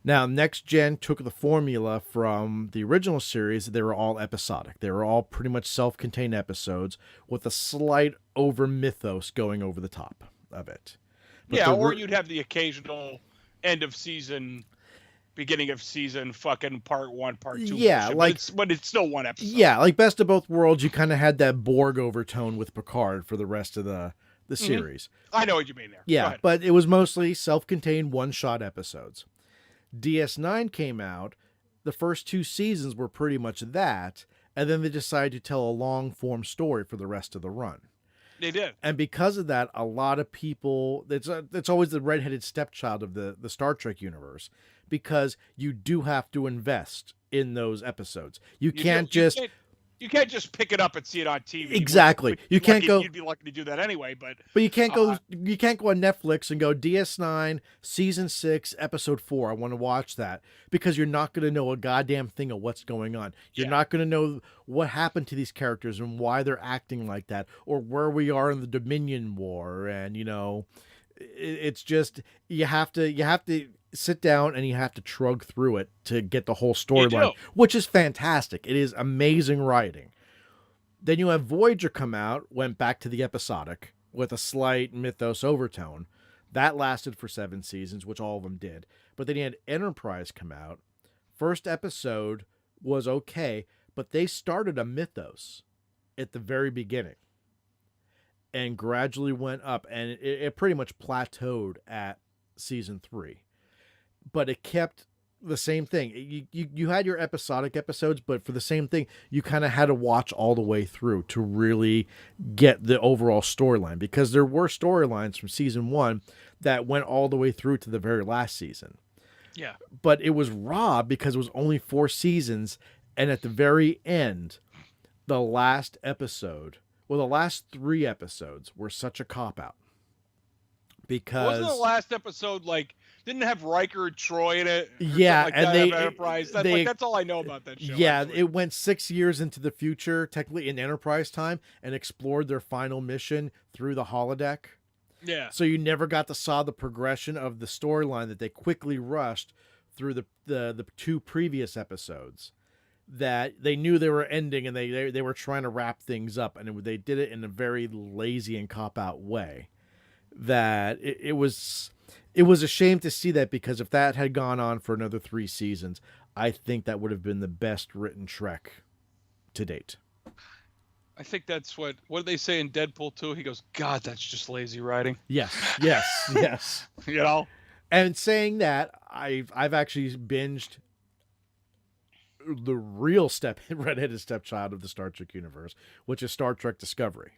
Now, Next Gen took the formula from the original series. They were all episodic. They were all pretty much self-contained episodes with a slight over mythos going over the top of it. But or you'd have the occasional end of season, beginning of season, fucking part 1, part 2. Yeah, bullshit, but it's still one episode. Yeah, like Best of Both Worlds, you kind of had that Borg overtone with Picard for the rest of the series. I know what you mean there. Yeah, but it was mostly self-contained one-shot episodes. DS9 came out. The first 2 seasons were pretty much that, and then they decided to tell a long-form story for the rest of the run. They did. And because of that, a lot of people, it's always the redheaded stepchild of the Star Trek universe, because you do have to invest in those episodes. You can't just pick it up and see it on TV. Exactly. You can't go. You'd be lucky to do that anyway, but you can't go. You can't go on Netflix and go DS9 season 6 episode 4. I want to watch that, because you're not going to know a goddamn thing of what's going on. You're not going to know what happened to these characters and why they're acting like that, or where we are in the Dominion War. And it's just you have to sit down and you have to trug through it to get the whole storyline, which is fantastic. It is amazing writing. Then you have Voyager come out, went back to the episodic with a slight mythos overtone. That lasted for 7 seasons, which all of them did. But then you had Enterprise come out. First episode was okay, but they started a mythos at the very beginning. and gradually went up, and it pretty much plateaued at season 3. But it kept the same thing. You had your episodic episodes, but for the same thing, you kind of had to watch all the way through to really get the overall storyline, because there were storylines from season 1 that went all the way through to the very last season. Yeah. But it was robbed because it was only 4 seasons, and at the very end, the last episode, well, the last 3 episodes were such a cop-out. Because wasn't the last episode didn't have Riker and Troy in it? Yeah, and they Enterprise. That's all I know about that show. Yeah, actually. it went 6 years into the future, technically in Enterprise time, and explored their final mission through the holodeck. Yeah. So you never got to saw the progression of the storyline that they quickly rushed through the 2 previous episodes that they knew they were ending, and they were trying to wrap things up, and they did it in a very lazy and cop-out way. That it was a shame to see that, because if that had gone on for another 3 seasons, I think that would have been the best written Trek to date. I think that's what did they say in Deadpool 2? He goes, God, that's just lazy writing. Yes. You know? And saying that, I've actually binged the real redheaded stepchild of the Star Trek universe, which is Star Trek Discovery.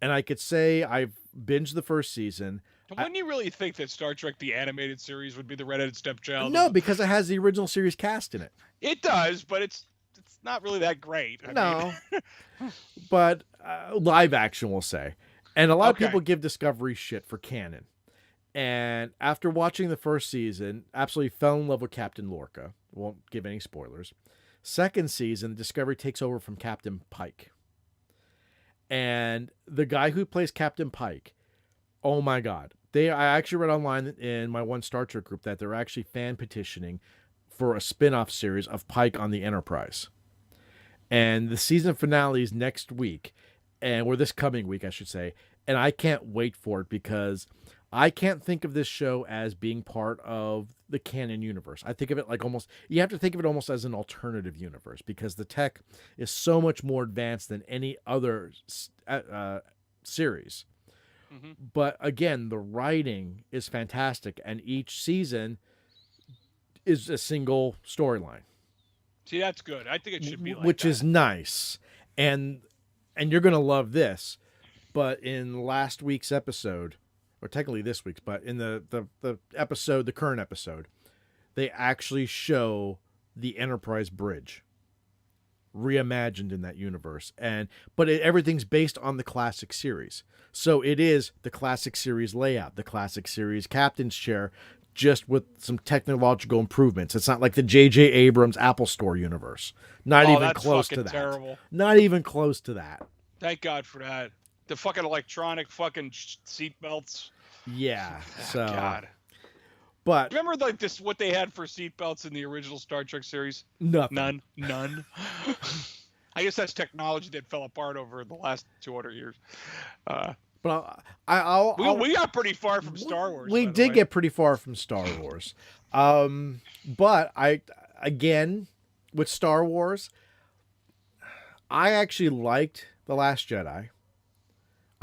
And I could say I've binged the first season. Wouldn't you really think that Star Trek the animated series would be the redheaded stepchild? No, because it has the original series cast in it. It does, but it's not really that great. I mean. But live action, we'll say. And a lot of people give Discovery shit for canon. And after watching the first season, absolutely fell in love with Captain Lorca. Won't give any spoilers. Second season, Discovery takes over from Captain Pike. And the guy who plays Captain Pike, oh my God. I actually read online in my one Star Trek group that they're actually fan petitioning for a spin-off series of Pike on the Enterprise. And the season finale is next week, or this coming week, I should say. And I can't wait for it, because I can't think of this show as being part of the canon universe. I think of it you have to think of it almost as an alternative universe, because the tech is so much more advanced than any other series. Mm-hmm. But again, the writing is fantastic, and each season is a single storyline. See, that's good. I think it should be like which that. Is nice. And you're going to love this, but in last week's episode, or technically this week's, but in the episode, the current episode, they actually show the Enterprise bridge reimagined in that universe. But everything's based on the classic series. So it is the classic series layout, the classic series captain's chair, just with some technological improvements. It's not like the J.J. Abrams Apple Store universe. Not even close to that. Terrible. Not even close to that. Thank God for that. The fucking electronic fucking seat belts. Yeah. So. God. But remember what they had for seat belts in the original Star Trek series? Nothing. None. I guess that's technology that fell apart over the last 200 years. But we got pretty far from Star Wars. We did get pretty far from Star Wars. But again, with Star Wars, I actually liked The Last Jedi.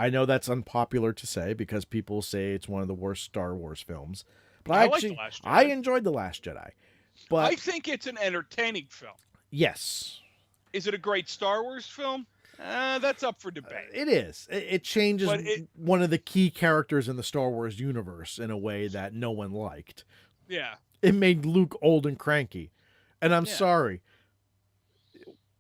I know that's unpopular to say, because people say it's one of the worst Star Wars films. But I enjoyed The Last Jedi. But I think it's an entertaining film. Yes. Is it a great Star Wars film? That's up for debate. It is. It changes one of the key characters in the Star Wars universe in a way that no one liked. Yeah. It made Luke old and cranky. And I'm sorry.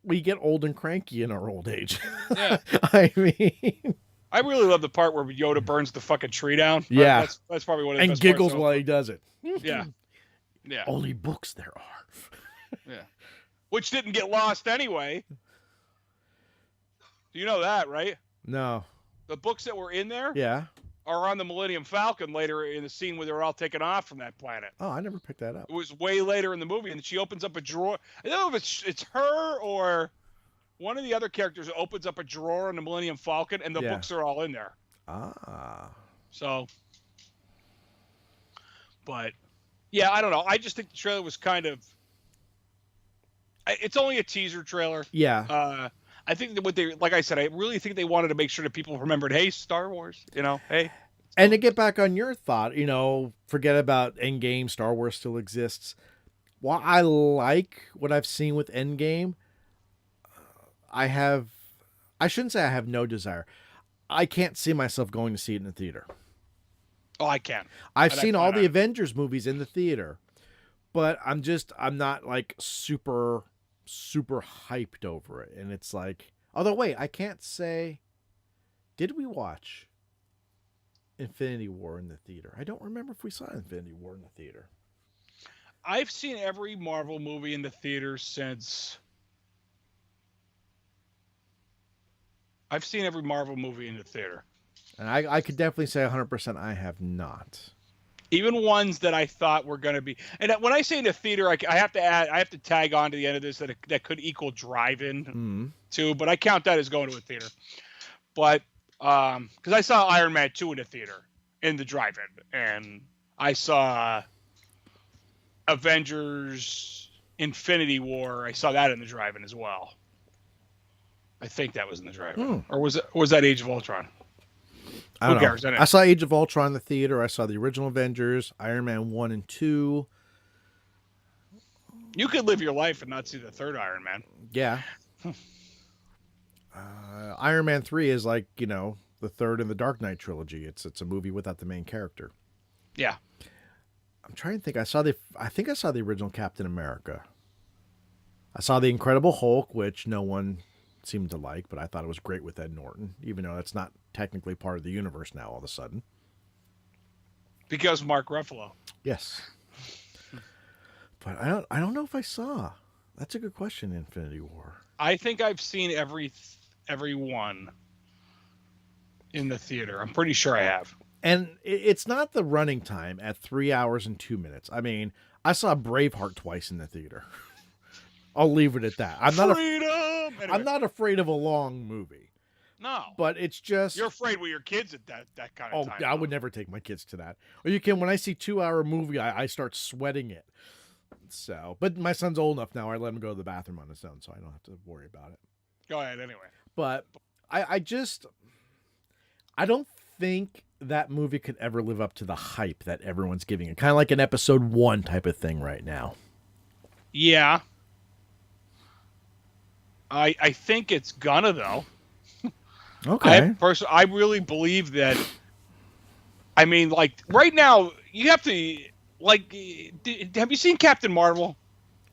We get old and cranky in our old age. Yeah. I mean... I really love the part where Yoda burns the fucking tree down. Yeah. That's probably one of the and best giggles parts while he does it. Yeah. Yeah. Only books there are. Yeah. Which didn't get lost anyway. You know that, right? No. The books that were in there are on the Millennium Falcon later in the scene where they're all taken off from that planet. Oh, I never picked that up. It was way later in the movie, and she opens up a drawer. I don't know if it's her or one of the other characters opens up a drawer on the Millennium Falcon, and the books are all in there. Ah. So, but, yeah, I don't know. I just think the trailer was kind of... It's only a teaser trailer. Yeah. I think that what they, like I said, I really think they wanted to make sure that people remembered, hey, Star Wars, hey. And to get back on your thought, forget about Endgame, Star Wars still exists. While I like what I've seen with Endgame, I shouldn't say I have no desire. I can't see myself going to see it in the theater. Oh, I can. I've seen all the Avengers movies in the theater, but I'm not like super, super hyped over it. And it's like, although wait, I can't say, did we watch Infinity War in the theater? I don't remember if we saw Infinity War in the theater. I've seen every Marvel movie in the theater since. I've seen every Marvel movie in the theater. And I could definitely say 100% I have not. Even ones that I thought were going to be. And when I say in the theater, I have to tag on to the end of this that could equal drive-in too, but I count that as going to a theater. But because I saw Iron Man 2 in the theater, in the drive-in, and I saw Avengers Infinity War. I saw that in the drive-in as well. I think that was in the drive-in. Or was that Age of Ultron? I don't know. I saw Age of Ultron in the theater. I saw the original Avengers, Iron Man 1 and 2. You could live your life and not see the third Iron Man. Yeah. Iron Man 3 is like, the third in the Dark Knight trilogy. It's a movie without the main character. Yeah. I'm trying to think. I think I saw the original Captain America. I saw the Incredible Hulk, which no one seemed to like, but I thought it was great with Ed Norton, even though that's not technically part of the universe now all of a sudden. Because Mark Ruffalo. Yes. But I don't know if I saw. That's a good question, Infinity War. I think I've seen every one in the theater. I'm pretty sure I have. And it's not the running time at 3 hours and 2 minutes. I mean, I saw Braveheart twice in the theater. I'll leave it at that. I'm not afraid of a long movie. No. But it's just... You're afraid with your kids at that kind of time. I would never take my kids to that. Or when I see 2 hour movie, I start sweating it. So, but my son's old enough now. I let him go to the bathroom on his own, so I don't have to worry about it. Go ahead anyway. But I don't think that movie could ever live up to the hype that everyone's giving it. Kind of like an episode 1 type of thing right now. Yeah. I think it's gonna, though. Okay. I really believe that. I mean, like, right now, you have to, like, have you seen Captain Marvel?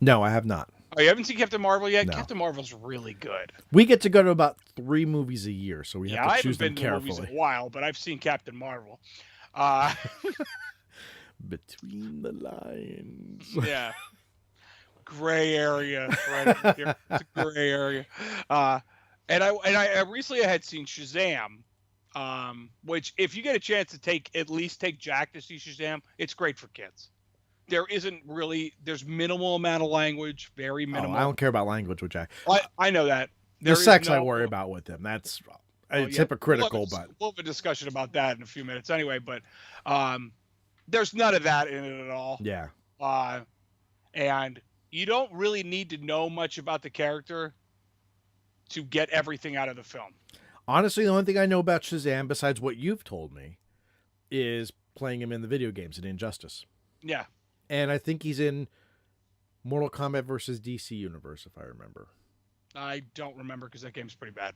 No, I have not. Oh, you haven't seen Captain Marvel yet? No. Captain Marvel's really good. We get to go to about 3 movies a year, so we have to choose them carefully. I haven't been to movies in a while, but I've seen Captain Marvel. Between the lines. Yeah. Gray area. Right here. It's a gray area. And I recently had seen Shazam, which if you get a chance to at least take Jack to see Shazam, it's great for kids. There's minimal amount of language, very minimal. I don't care about language with Jack. I know that. The sex I worry about with him. That's it's hypocritical, but we'll have a discussion about that in a few minutes anyway. But there's none of that in it at all. Yeah. And you don't really need to know much about the character to get everything out of the film. Honestly, the only thing I know about Shazam, besides what you've told me, is playing him in the video games in Injustice. Yeah. And I think he's in Mortal Kombat versus DC Universe, if I remember. I don't remember because that game's pretty bad.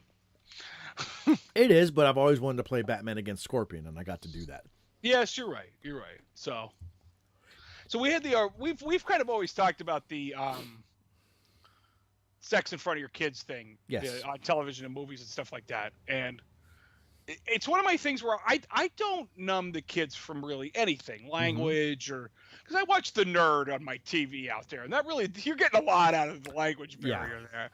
It is, but I've always wanted to play Batman against Scorpion, and I got to do that. Yes, you're right. You're right. So we had we've kind of always talked about the sex in front of your kids thing, yes, on television and movies and stuff like that. And it's one of my things where I don't numb the kids from really anything, language or because I watch The Nerd on my TV out there, and that really you're getting a lot out of the language barrier there.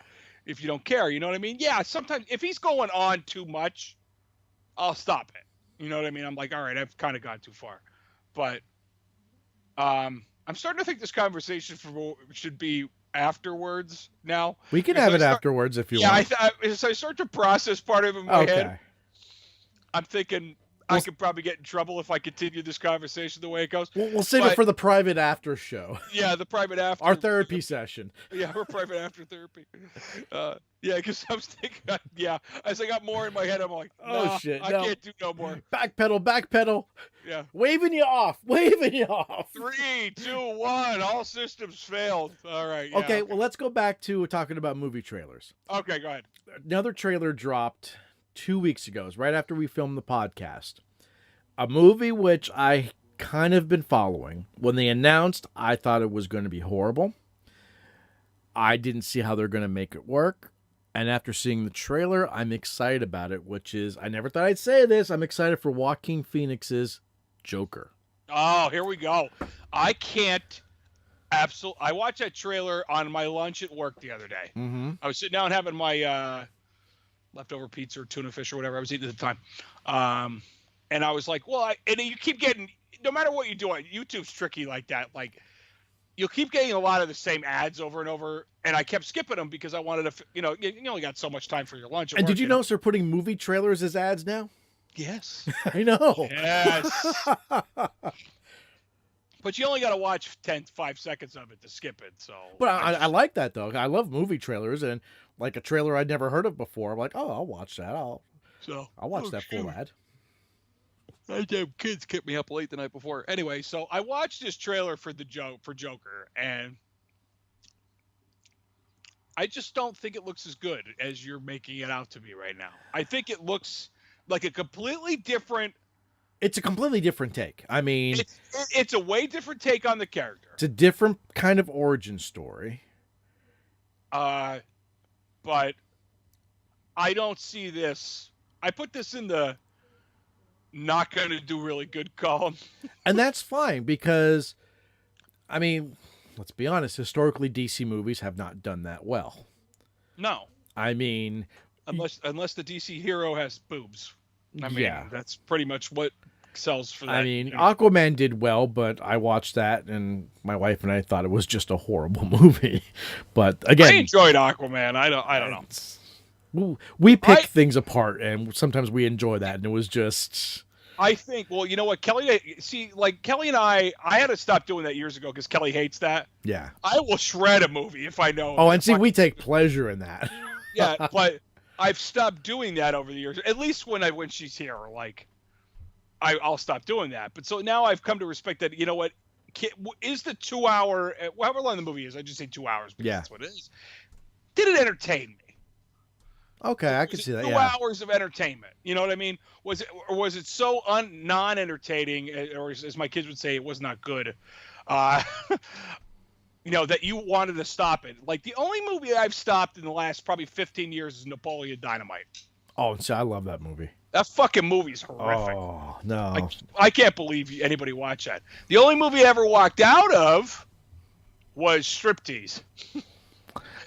If you don't care, you know what I mean? Yeah, sometimes if he's going on too much, I'll stop it. You know what I mean? I'm like, all right, I've kind of gone too far. But I'm starting to think this conversation should be afterwards now. We can have it afterwards if you want. Yeah, as I start to process part of it in my head, I'm thinking I could probably get in trouble if I continue this conversation the way it goes. We'll save it for the private after show. Yeah, the private after. Our therapy session. Yeah, our private after therapy. Yeah, because I was thinking, as I got more in my head, I'm like, oh, shit. I can't do no more. Backpedal. Yeah. Waving you off. 3, 2, 1. All systems failed. All right. Yeah, okay, well, let's go back to talking about movie trailers. Okay, go ahead. Another trailer dropped 2 weeks ago. It was right after we filmed the podcast. A movie which I kind of been following. When they announced, I thought it was going to be horrible. I didn't see how they're going to make it work. And after seeing the trailer, I'm excited about it, which is, I never thought I'd say this, I'm excited for Joaquin Phoenix's Joker. Oh, here we go. I can't I watched that trailer on my lunch at work the other day. Mm-hmm. I was sitting down having my leftover pizza or tuna fish or whatever I was eating at the time. And I was like, well, and you keep getting, no matter what you do, YouTube's tricky like that. Like, you'll keep getting a lot of the same ads over and over. And I kept skipping them because I wanted to, you only got so much time for your lunch. And did you notice they're putting movie trailers as ads now? Yes. I know. Yes. But you only got to watch 5 seconds of it to skip it. So, but I like that though. I love movie trailers, and like a trailer I'd never heard of before. I'm like, oh, I'll watch that. I'll watch that full ad. My damn kids kept me up late the night before. Anyway, so I watched this trailer for Joker, and I just don't think it looks as good as you're making it out to be right now. I think it looks like a completely different. It's a completely different take. I mean, it's a way different take on the character. It's a different kind of origin story. But I don't see this. I put this in the not going to do really good column. And that's fine because, I mean, let's be honest, historically DC movies have not done that well. No. I mean, unless the DC hero has boobs. I mean, that's pretty much what sells for that. I mean, Aquaman did well, but I watched that and my wife and I thought it was just a horrible movie. But again, I enjoyed Aquaman. I don't know. We pick things apart and sometimes we enjoy that, and it was just, I think, well, you know what, Kelly, Kelly and I had to stop doing that years ago because Kelly hates that. Yeah. I will shred a movie if I know. Oh, and see, we take pleasure in that. Yeah, but I've stopped doing that over the years. At least when she's here, like, I'll stop doing that. But so now I've come to respect that. You know what? Is the 2 hour, however long the movie is, I just say 2 hours because that's what it is. Did it entertain me? Okay, I can see that. 2 hours of entertainment. You know what I mean? Was it so non-entertaining, or as my kids would say, it was not good? That you wanted to stop it. Like, the only movie I've stopped in the last probably 15 years is Napoleon Dynamite. Oh, see, I love that movie. That fucking movie's horrific. Oh, no. I can't believe anybody watched that. The only movie I ever walked out of was Striptease.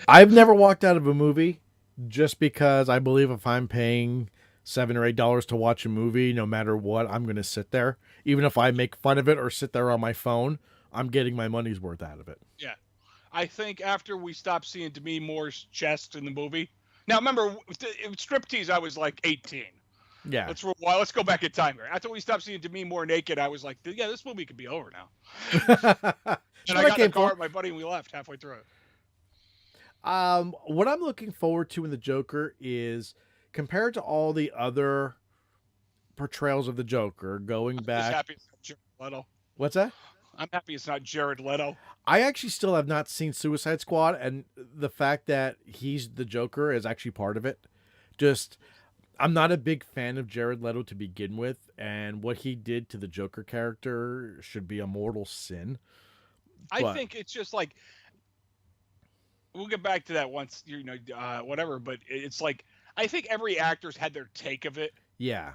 I've never walked out of a movie just because I believe if I'm paying $7 or $8 to watch a movie, no matter what, I'm going to sit there. Even if I make fun of it or sit there on my phone, I'm getting my money's worth out of it. Yeah. I think after we stopped seeing Demi Moore's chest in the movie. Now, remember, Striptease, I was like 18. Yeah. Let's go back in time here. After we stopped seeing Demi Moore naked, I was like, yeah, this movie could be over now. And I got in the car with my buddy and we left halfway through it. What I'm looking forward to in the Joker is, compared to all the other portrayals of the Joker, going back. I'm happy it's not Jared Leto. What's that? I'm happy it's not Jared Leto. I actually still have not seen Suicide Squad, and the fact that he's the Joker is actually part of it. I'm not a big fan of Jared Leto to begin with, and what he did to the Joker character should be a mortal sin. I think it's just like, we'll get back to that once, whatever, but it's like, I think every actor's had their take of it. Yeah.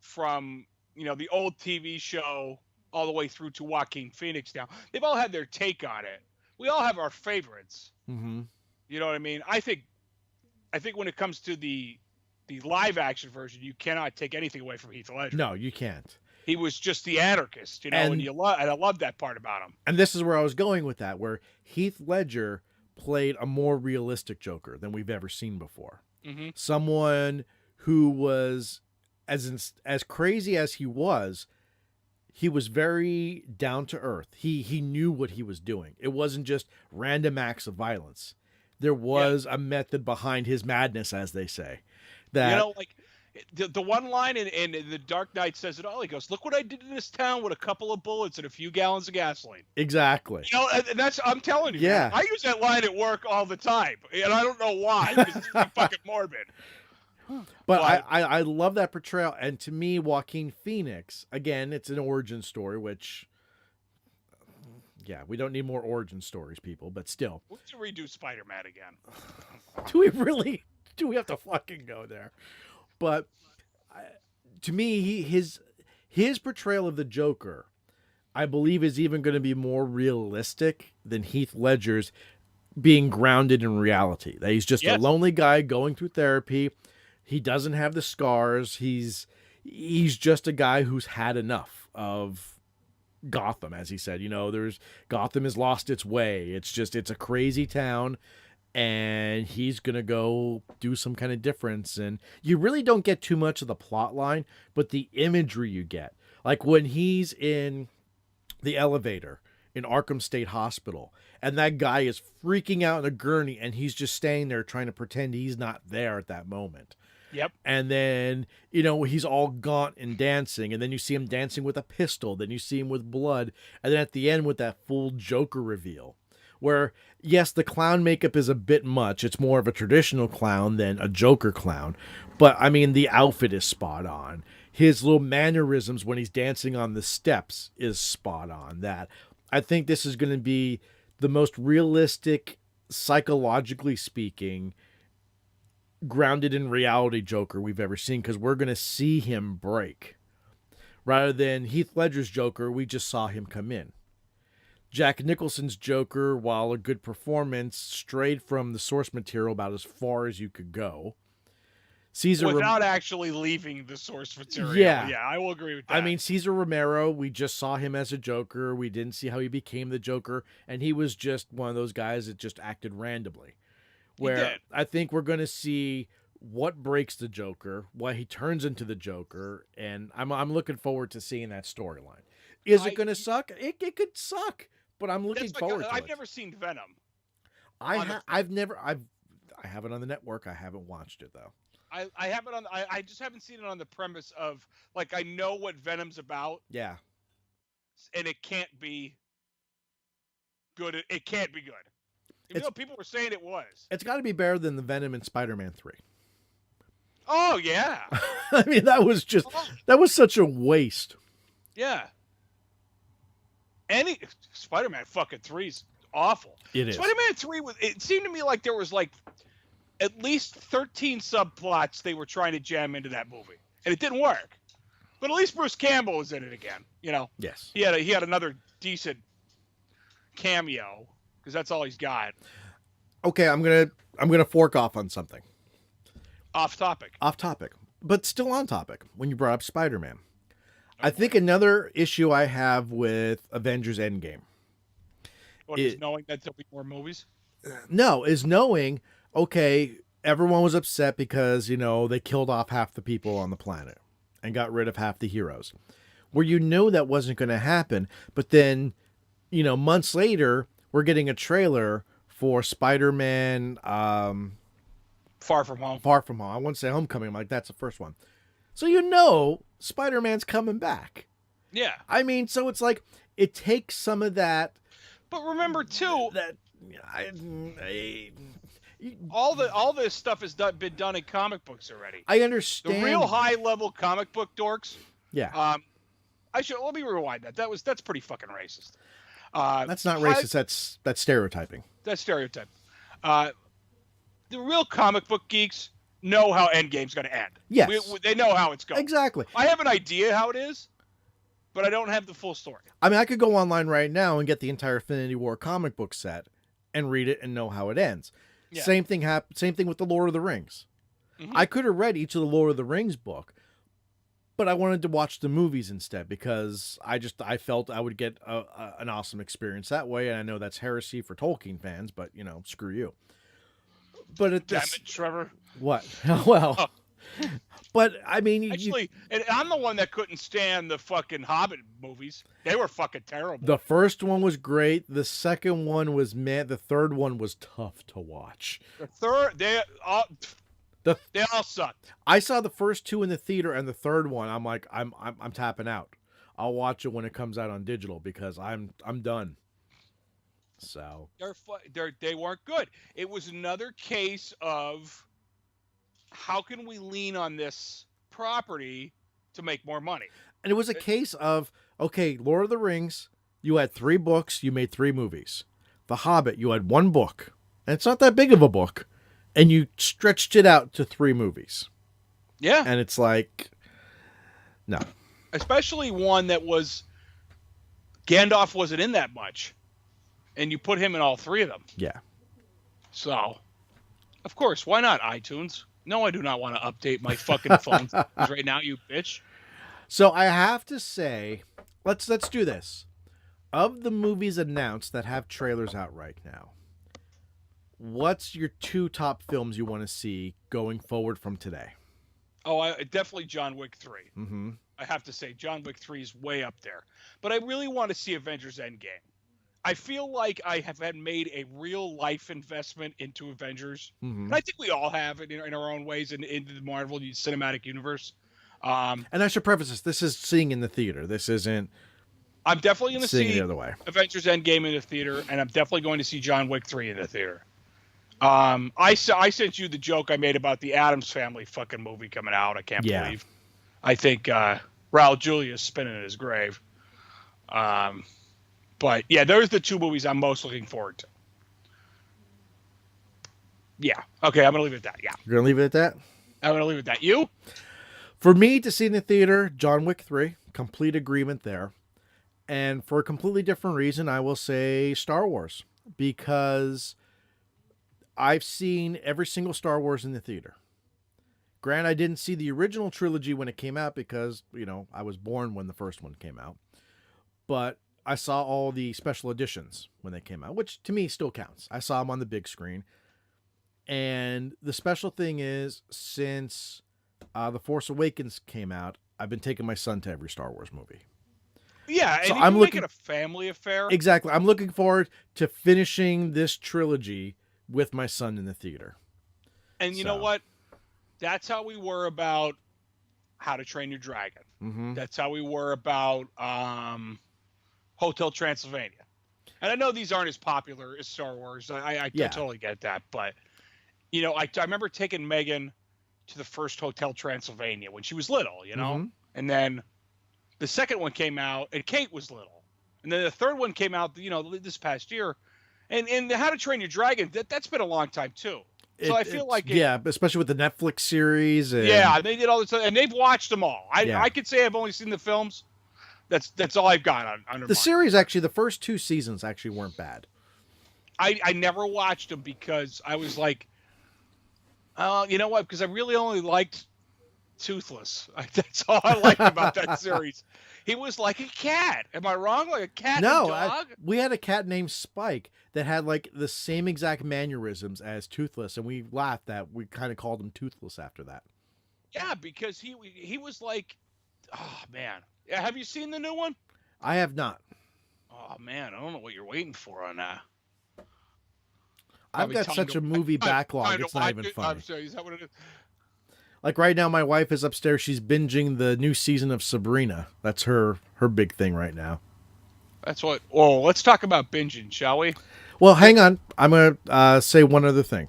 From, the old TV show all the way through to Joaquin Phoenix now. They've all had their take on it. We all have our favorites. Mm-hmm. You know what I mean? I think when it comes to the live action version, you cannot take anything away from Heath Ledger. No, you can't. He was just the anarchist, and I love that part about him. And this is where I was going with that, where Heath Ledger played a more realistic Joker than we've ever seen before. Mm-hmm. Someone who was as crazy as he was very down to earth. He knew what he was doing. It wasn't just random acts of violence. There was a method behind his madness, as they say. That like the one line in The Dark Knight says it all. He goes, "Look what I did in this town with a couple of bullets and a few gallons of gasoline." Exactly. And that's I'm telling you. Yeah. Man, I use that line at work all the time, and I don't know why. Because it's fucking morbid. But I love that portrayal. And to me, Joaquin Phoenix, again, it's an origin story, which, yeah, we don't need more origin stories, people, but still. We should redo Spider-Man again. Do we really? Do we have to fucking go there? But to me, his portrayal of the Joker, I believe, is even going to be more realistic than Heath Ledger's being grounded in reality. That he's just a lonely guy going through therapy. He doesn't have the scars. He's just a guy who's had enough of Gotham, as he said. Gotham has lost its way. It's a crazy town, and he's gonna go do some kind of difference. And you really don't get too much of the plot line, but the imagery you get, like when he's in the elevator in Arkham State Hospital, and that guy is freaking out in a gurney, and he's just staying there trying to pretend he's not there at that moment. Yep. And then, he's all gaunt and dancing, and then you see him dancing with a pistol, then you see him with blood, and then at the end with that full Joker reveal, where, yes, the clown makeup is a bit much. It's more of a traditional clown than a Joker clown, but, I mean, the outfit is spot on. His little mannerisms when he's dancing on the steps is spot on. That I think this is going to be the most realistic, psychologically speaking, grounded in reality Joker we've ever seen, because we're going to see him break. Rather than Heath Ledger's Joker, we just saw him come in. Jack Nicholson's Joker, while a good performance, strayed from the source material about as far as you could go. Without actually leaving the source material. Yeah, I will agree with that. I mean, Cesar Romero, we just saw him as a Joker. We didn't see how he became the Joker, and he was just one of those guys that just acted randomly. Where I think we're going to see what breaks the Joker, why he turns into the Joker, and I'm looking forward to seeing that storyline. Is it going to suck? It could suck, but I'm looking forward to it. I've never seen Venom. I have it on the network. I haven't watched it though. I have it on. I just haven't seen it on the premise of, like, I know what Venom's about. Yeah. And it can't be good. It can't be good. Even though people were saying it was. It's got to be better than the Venom in Spider-Man 3. Oh, yeah. I mean, that was such a waste. Yeah. Spider-Man fucking 3's awful. It is. Spider-Man 3 it seemed to me like there was like at least 13 subplots they were trying to jam into that movie. And it didn't work. But at least Bruce Campbell was in it again, Yes. He had another decent cameo, because that's all he's got. Okay, I'm gonna fork off on something. Off topic, but still on topic. When you brought up Spider-Man, I think another issue I have with Avengers Endgame is knowing that there'll be more movies. No, is knowing, okay, everyone was upset because they killed off half the people on the planet and got rid of half the heroes. Where that wasn't going to happen, but then months later, we're getting a trailer for Spider-Man Far From Home. I want to say Homecoming. I'm like, that's the first one. So Spider-Man's coming back. Yeah. I mean, so it's like, it takes some of that. But remember, too, that all this stuff has been done in comic books already. I understand. The real high-level comic book dorks. Yeah. Let me rewind that. That's pretty fucking racist. That's not racist. That's stereotyping. That's stereotype. The real comic book geeks know how Endgame's going to end. Yes. They know how it's going. Exactly. I have an idea how it is, but I don't have the full story. I mean, I could go online right now and get the entire Infinity War comic book set and read it and know how it ends. Yeah. Same thing with the Lord of the Rings. Mm-hmm. I could have read each of the Lord of the Rings book, but I wanted to watch the movies instead because I felt I would get an awesome experience that way. And I know that's heresy for Tolkien fans, but screw you. But damn it, Trevor. What? Well, But I mean, Actually, and I'm the one that couldn't stand the fucking Hobbit movies. They were fucking terrible. the first one was great. The second one was meh. The third one was tough to watch. The third, they all sucked. I saw the first two in the theater, and the third one, I'm like, I'm tapping out. I'll watch it when it comes out on digital because I'm done. So They weren't good. It was another case of how can we lean on this property to make more money? And it was a case of, okay, Lord of the Rings, you had 3 books, you made 3 movies. The Hobbit, you had 1 book. And it's not that big of a book. And you stretched it out to 3 movies. Yeah. And it's like, no. Especially one that was, Gandalf wasn't in that much. And you put him in all 3 of them. Yeah. So, of course, why not iTunes? No, I do not want to update my fucking phone right now, you bitch. So I have to say, let's do this. Of the movies announced that have trailers out right now, what's your 2 top films you want to see going forward from today? Oh, definitely John Wick 3. Mm-hmm. I have to say, John Wick 3 is way up there. But I really want to see Avengers Endgame. I feel like I have made a real life investment into Avengers. Mm-hmm. And I think we all have it in our own ways into the Marvel Cinematic Universe. And I should preface this. This is seeing in the theater. This isn't. I'm definitely going to see the other way. Avengers Endgame in the theater, and I'm definitely going to see John Wick 3 in the theater. I sent you the joke I made about the Addams Family fucking movie coming out. I can't believe. I think Raul Julia's spinning in his grave. But yeah, those are the 2 movies I'm most looking forward to. Yeah. Okay, I'm gonna leave it at that. Yeah. You're gonna leave it at that? I'm gonna leave it at that. You? For me to see in the theater, John Wick 3, complete agreement there. And for a completely different reason, I will say Star Wars. Because I've seen every single Star Wars in the theater. Granted, I didn't see the original trilogy when it came out because, I was born when the first one came out. But I saw all the special editions when they came out, which to me still counts. I saw them on the big screen. And the special thing is, since The Force Awakens came out, I've been taking my son to every Star Wars movie. Yeah, and so I'm looking at a family affair. Exactly. I'm looking forward to finishing this trilogy with my son in the theater. And you know what? That's how we were about How to Train Your Dragon. Mm-hmm. That's how we were about Hotel Transylvania. And I know these aren't as popular as Star Wars. I totally get that. But, I remember taking Megan to the first Hotel Transylvania when she was little, Mm-hmm. And then the second one came out and Kate was little. And then the third one came out, this past year. And How to Train Your Dragon, that's been a long time too. So I feel like especially with the Netflix series. And... Yeah, they did all this, and they've watched them all. I could say I've only seen the films. That's all I've got on the series. Actually, the first 2 seasons actually weren't bad. I never watched them because I was like, you know what? Because I really only liked Toothless. That's all I liked about that series. He was like a cat. Am I wrong? Like a cat? No, and dog? we had a cat named Spike that had like the same exact mannerisms as Toothless, and we laughed that we kind of called him Toothless after that. Yeah, because he was like, oh man. Yeah, have you seen the new one? I have not. Oh man, I don't know what you're waiting for on that. I've got such a movie backlog. It's not even funny. I'm sorry, is that what it is? Like right now, my wife is upstairs. She's binging the new season of Sabrina. That's her big thing right now. That's what. Oh, let's talk about binging, shall we? Well, hang on. I'm gonna say one other thing.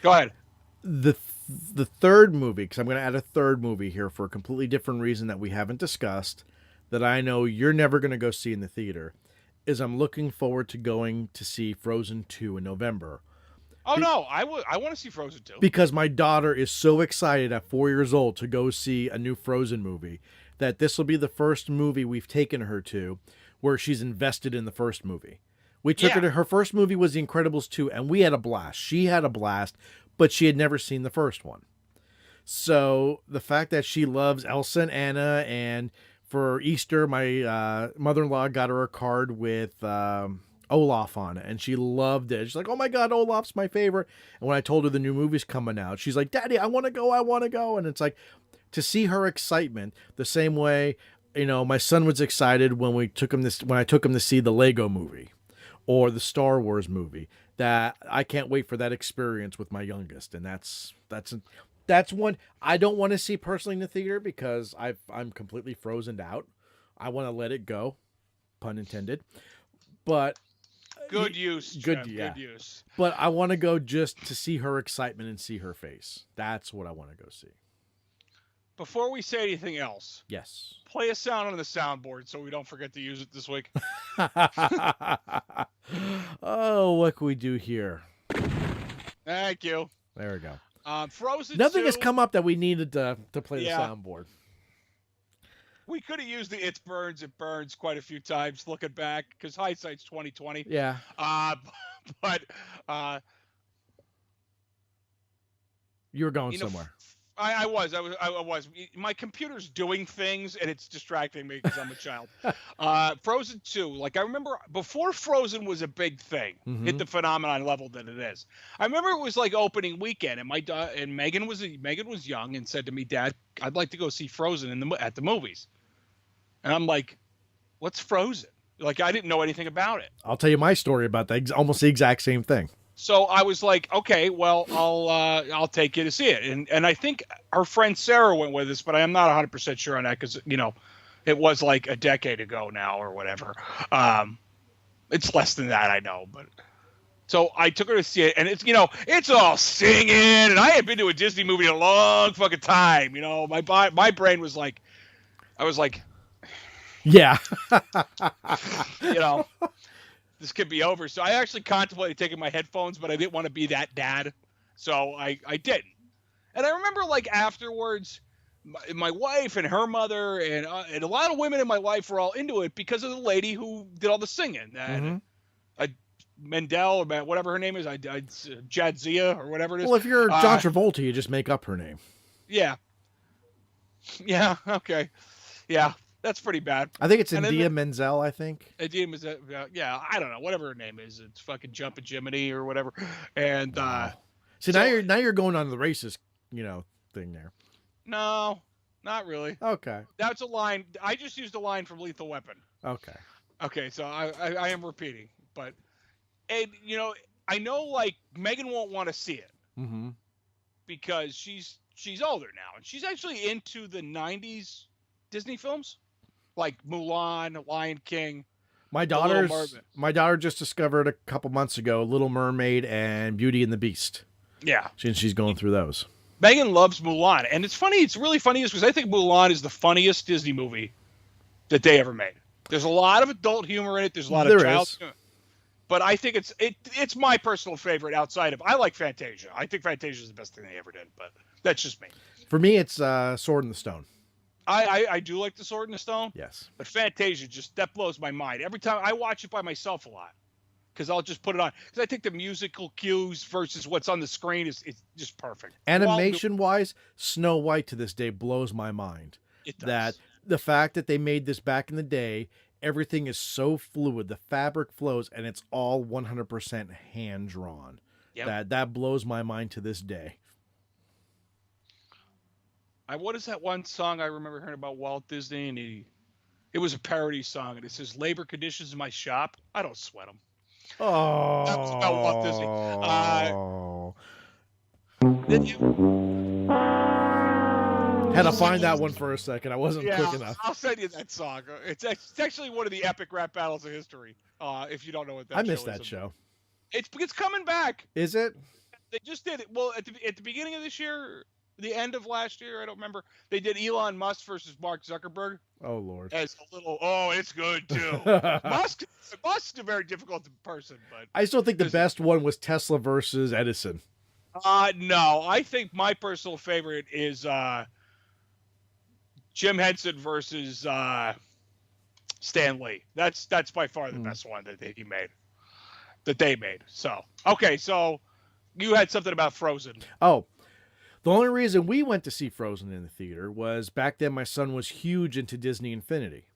Go ahead. The third movie, because I'm gonna add a third movie here for a completely different reason that we haven't discussed, that I know you're never gonna go see in the theater, is I'm looking forward to going to see Frozen 2 in November. Oh, no, I want to see Frozen 2. Because my daughter is so excited at 4 years old to go see a new Frozen movie that this will be the first movie we've taken her to where she's invested in the first movie. We took her to her first movie was The Incredibles 2, and we had a blast. She had a blast, but she had never seen the first one. So the fact that she loves Elsa and Anna, and for Easter, my mother-in-law got her a card with Olaf on it, and she loved it. She's like, "Oh my God, Olaf's my favorite." And when I told her the new movie's coming out, she's like, "Daddy, I want to go." And it's like, to see her excitement the same way, my son was excited when I took him to see the Lego movie or the Star Wars movie. That I can't wait for that experience with my youngest, and that's one I don't want to see personally in the theater because I'm completely frozen out. I want to let it go, pun intended. But good use. But I want to go just to see her excitement and see her face. That's what I want to go see. Before we say anything else, yes, play a sound on the soundboard so we don't forget to use it this week. Oh, what can we do here? Thank you. There we go. Frozen. Nothing 2, has come up that we needed to play the soundboard. We could have used the "It Burns" quite a few times looking back because hindsight's 20/20. Yeah. But you were going somewhere. I was. My computer's doing things and it's distracting me because I'm a child. Frozen 2. Like, I remember before Frozen was a big thing, hit the phenomenon level that it is. I remember it was like opening weekend, and Megan was young and said to me, "Dad, I'd like to go see Frozen at the movies." And I'm like, "What's Frozen?" Like, I didn't know anything about it. I'll tell you my story about that. Almost the exact same thing. So I was like, okay, well, I'll take you to see it. And I think her friend Sarah went with us, but I am not 100% sure on that because, it was like a decade ago now or whatever. It's less than that, I know. But so I took her to see it, and it's all singing, and I had been to a Disney movie a long fucking time. My brain was like, I was like, yeah, this could be over. So I actually contemplated taking my headphones, but I didn't want to be that dad. So I didn't. And I remember like afterwards, my wife and her mother and a lot of women in my life were all into it because of the lady who did all the singing. And Mendel or whatever her name is, Jadzia or whatever it is. Well, if you're John Travolta, you just make up her name. Yeah. Yeah. Okay. Yeah. That's pretty bad. I think it's Idina Menzel, I think. Idina Menzel, yeah, I don't know, whatever her name is. It's fucking Jumpin' Jiminy or whatever. And so now you're going on the racist, thing there. No, not really. Okay. That's a line. I just used a line from Lethal Weapon. Okay. Okay, so I am repeating, but and I know like Megan won't want to see it because she's older now and she's actually into the 90s Disney films. Like Mulan, Lion King. My daughter just discovered a couple months ago Little Mermaid and Beauty and the Beast. Yeah. She's going through those. Megan loves Mulan. And it's funny. It's really funny because I think Mulan is the funniest Disney movie that they ever made. There's a lot of adult humor in it. There's a lot of child humor. But I think it's my personal favorite outside of... I like Fantasia. I think Fantasia is the best thing they ever did. But that's just me. For me, it's Sword in the Stone. I do like The Sword in the Stone. Yes. But Fantasia, that blows my mind. Every time I watch it by myself a lot. Because I'll just put it on. Because I think the musical cues versus what's on the screen is just perfect. Animation-wise, Snow White to this day blows my mind. It does. That the fact that they made this back in the day, everything is so fluid. The fabric flows, and it's all 100% hand-drawn. Yep. That blows my mind to this day. What is that one song I remember hearing about Walt Disney? And it was a parody song, and it says, "Labor conditions in my shop, I don't sweat them." Oh. That was about Walt Disney. Had to find that one for a second. I wasn't quick enough. I'll send you that song. It's actually one of the epic rap battles of history. If you don't know what that show is. I missed that show. It's coming back. Is it? They just did it. Well, at the beginning of this year, the end of last year, I don't remember. They did Elon Musk versus Mark Zuckerberg. Oh Lord. As a little. Oh, it's good too. Musk is a very difficult person, but I still think the best one was Tesla versus Edison. No, I think my personal favorite is Jim Henson versus Stan Lee. That's by far the best one that they made. So okay, so you had something about Frozen. Oh. The only reason we went to see Frozen in the theater was back then my son was huge into Disney Infinity.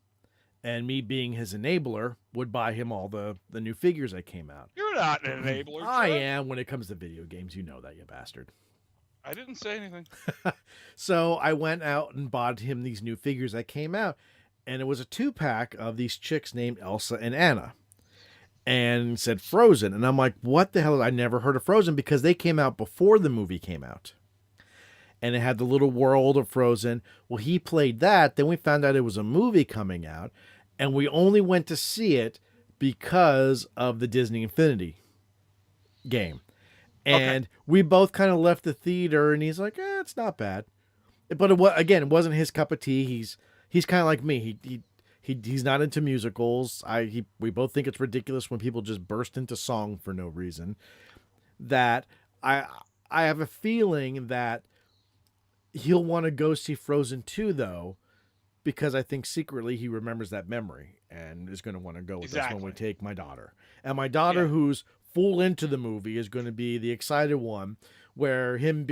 And me being his enabler would buy him all the new figures that came out. You're not an enabler. I Trev. am when it comes to video games. You know that, you bastard. I didn't say anything. So I went out and bought him these new figures that came out. And it was a 2-pack of these chicks named Elsa and Anna. And said Frozen. And I'm like, what the hell? I never heard of Frozen because they came out before the movie came out. And it had the little world of Frozen. Well, he played that. Then we found out it was a movie coming out. And we only went to see it because of the Disney Infinity game. And we both kind of left the theater, and he's like, it's not bad. But it wasn't his cup of tea. He's kind of like me. He's not into musicals. We both think it's ridiculous when people just burst into song for no reason. That I have a feeling that he'll want to go see Frozen 2, though, because I think secretly he remembers that memory and is going to want to go with us when we take my daughter. And my daughter, who's full into the movie, is going to be the excited one, where he'll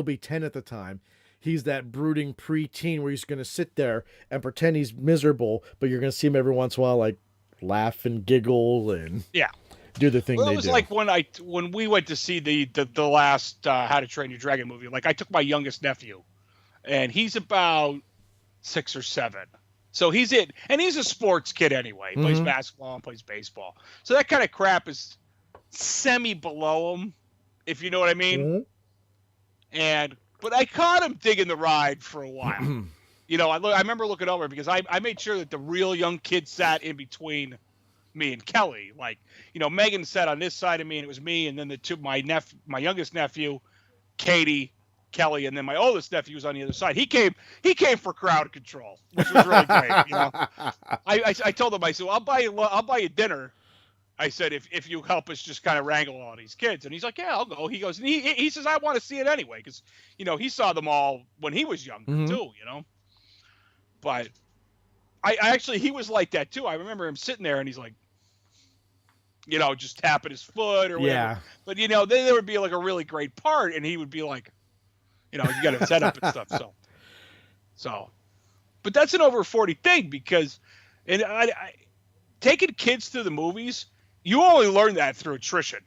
be 10 at the time. He's that brooding preteen where he's going to sit there and pretend he's miserable, but you're going to see him every once in a while, like, laugh and giggle and do the thing they do. It was like when we went to see the last How to Train Your Dragon movie. Like, I took my youngest nephew, and he's about 6 or 7. So he's a sports kid anyway. He plays basketball and plays baseball. So that kind of crap is semi below him, if you know what I mean. But I caught him digging the ride for a while. I remember looking over because I made sure that the real young kid sat in between me and Kelly. Like, Megan sat on this side of me, and it was me, and then my youngest nephew, Katie, Kelly, and then my oldest nephew was on the other side. He came for crowd control, which was really great. I told him, I said, well, I'll buy you dinner. I said, if you help us just kind of wrangle all these kids. And he's like, yeah, I'll go. He goes, and he says, I want to see it anyway. Because, he saw them all when he was younger too, But I actually, he was like that too. I remember him sitting there and he's like, just tapping his foot or whatever. Yeah. But, then there would be like a really great part and he would be like, you got to set up and stuff. So, but that's an over 40 thing because, taking kids to the movies, you only learn that through attrition.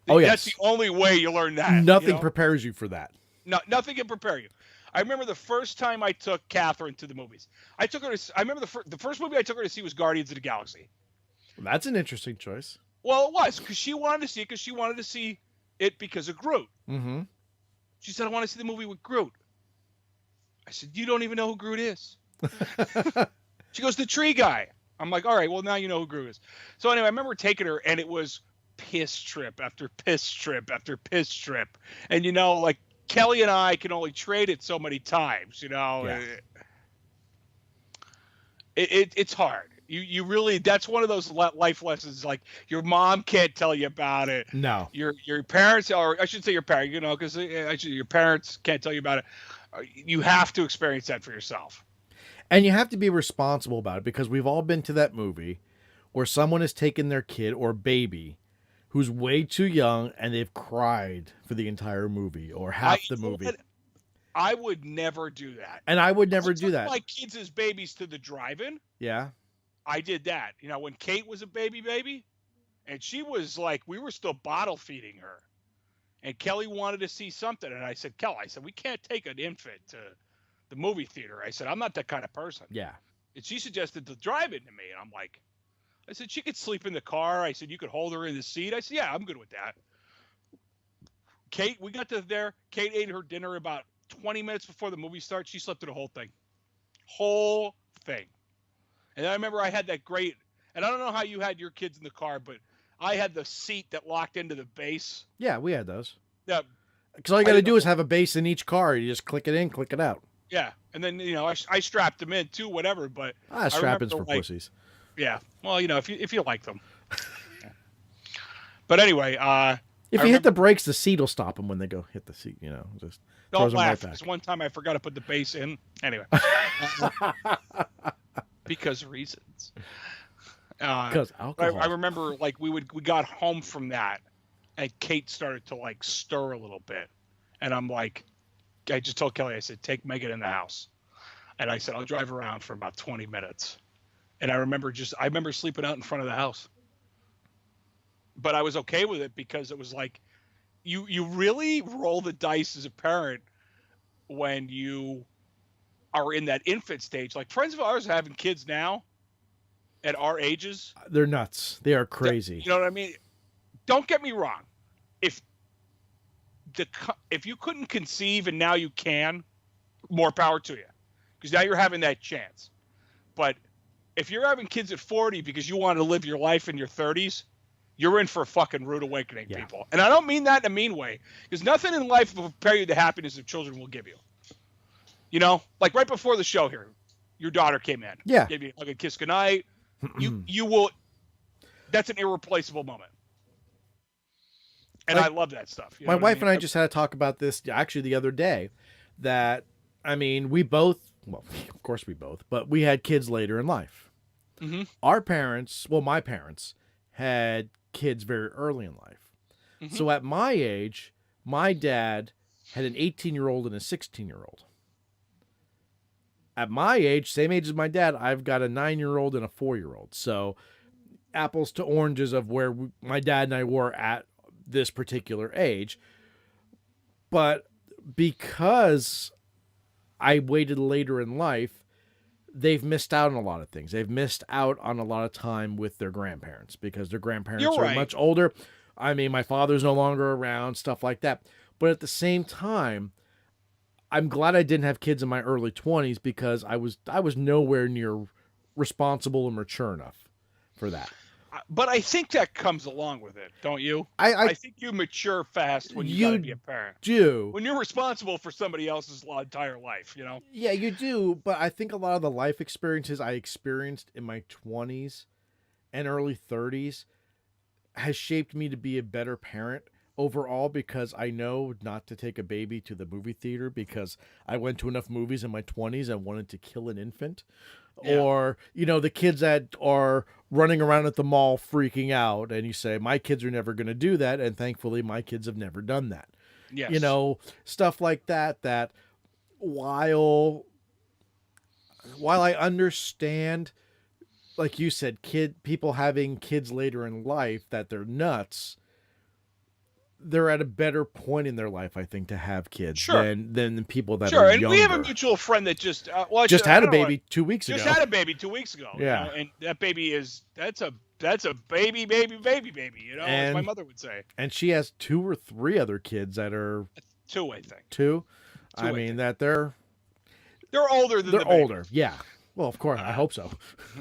Oh, yes. That's the only way you learn that. Nothing prepares you for that. No, nothing can prepare you. I remember the first time I took Catherine to the movies. I remember the first movie I took her to see was Guardians of the Galaxy. Well, that's an interesting choice. Well, it was because she wanted to see it because of Groot. Mm-hmm. She said, I want to see the movie with Groot. I said, you don't even know who Groot is. She goes, the tree guy. I'm like, all right, well, now you know who Groot is. So anyway, I remember taking her, and it was piss trip after piss trip after piss trip. And, like, Kelly and I can only trade it so many times, Yeah. It's hard. You really, that's one of those life lessons, like, your mom can't tell you about it. No. Your parents, or I should say your parents, because your parents can't tell you about it. You have to experience that for yourself. And you have to be responsible about it because we've all been to that movie where someone has taken their kid or baby who's way too young and they've cried for the entire movie or half the movie. I would never do that. And I would never do that. My kids as babies to the drive-in. Yeah. I did that. When Kate was a baby, and she was like, we were still bottle feeding her. And Kelly wanted to see something. And I said, we can't take an infant to the movie theater. I said, I'm not that kind of person. Yeah. And she suggested to drive it to me. And I'm like, I said, she could sleep in the car. I said, you could hold her in the seat. I said, yeah, I'm good with that. Kate, we got to there. Kate ate her dinner about 20 minutes before the movie starts. She slept through the whole thing. Whole thing. And I remember I had that great, and I don't know how you had your kids in the car, but I had the seat that locked into the base. Yeah, we had those. Yeah. Because all you got to do is have a base in each car. You just click it in, click it out. Yeah, and then I strapped them in too, whatever. But strapping's for pussies. Yeah, well, if you like them. But anyway, if you hit the brakes, the seat will stop them when they go hit the seat. Just don't laugh. Because one time I forgot to put the base in. Anyway, because reasons. Because alcohol. I remember we got home from that, and Kate started to stir a little bit, and I'm like. I just told Kelly, I said, take Megan in the house. And I said, I'll drive around for about 20 minutes. And I remember sleeping out in front of the house. But I was okay with it because it was like, you really roll the dice as a parent when you are in that infant stage. Like friends of ours having kids now at our ages. They're nuts. They are crazy. You know what I mean? Don't get me wrong. If you couldn't conceive and now you can, more power to you. Because now you're having that chance. But if you're having kids at 40 because you want to live your life in your 30s, you're in for a fucking rude awakening, people. And I don't mean that in a mean way. Because nothing in life will prepare you the happiness that children will give you. You know? Like right before the show here, your daughter came in. Yeah. Gave you like a kiss goodnight. You will... That's an irreplaceable moment. And I love that stuff. My wife and I just had to talk about this actually the other day. That, I mean, we both... Well, of course we both. But we had kids later in life. Mm-hmm. Our parents... Well, my parents had kids very early in life. Mm-hmm. So at my age, my dad had an 18-year-old and a 16-year-old. At my age, same age as my dad, I've got a 9-year-old and a 4-year-old. So apples to oranges of where my dad and I were at this particular age. But because I waited later in life, they've missed out on a lot of things. They've missed out on a lot of time with their grandparents because their grandparents are much older. I mean, my father's no longer around, stuff like that. But at the same time, I'm glad I didn't have kids in my early 20s because I was nowhere near responsible or mature enough for that. But I think that comes along with it, don't you? I think you mature fast when you gotta be a parent. Do. When you're responsible for somebody else's entire life, you know? Yeah, you do. But I think a lot of the life experiences I experienced in my 20s and early 30s has shaped me to be a better parent overall because I know not to take a baby to the movie theater because I went to enough movies in my 20s and wanted to kill an infant. Yeah. Or, you know, the kids that are running around at the mall freaking out and you say, my kids are never going to do that. And thankfully, my kids have never done that. Yes. You know, stuff like that, that while I understand, like you said, people having kids later in life, that they're nuts, they're at a better point in their life, I think, to have kids than the people that are younger. And we have a mutual friend that just had a baby 2 weeks ago. Just had a baby 2 weeks ago. Yeah, you know? And that baby that's a baby. You know, as my mother would say. And she has 2 or 3 other kids that are 2, I think. 2. I mean that they're older than they're older. Yeah. Well, of course, I hope so.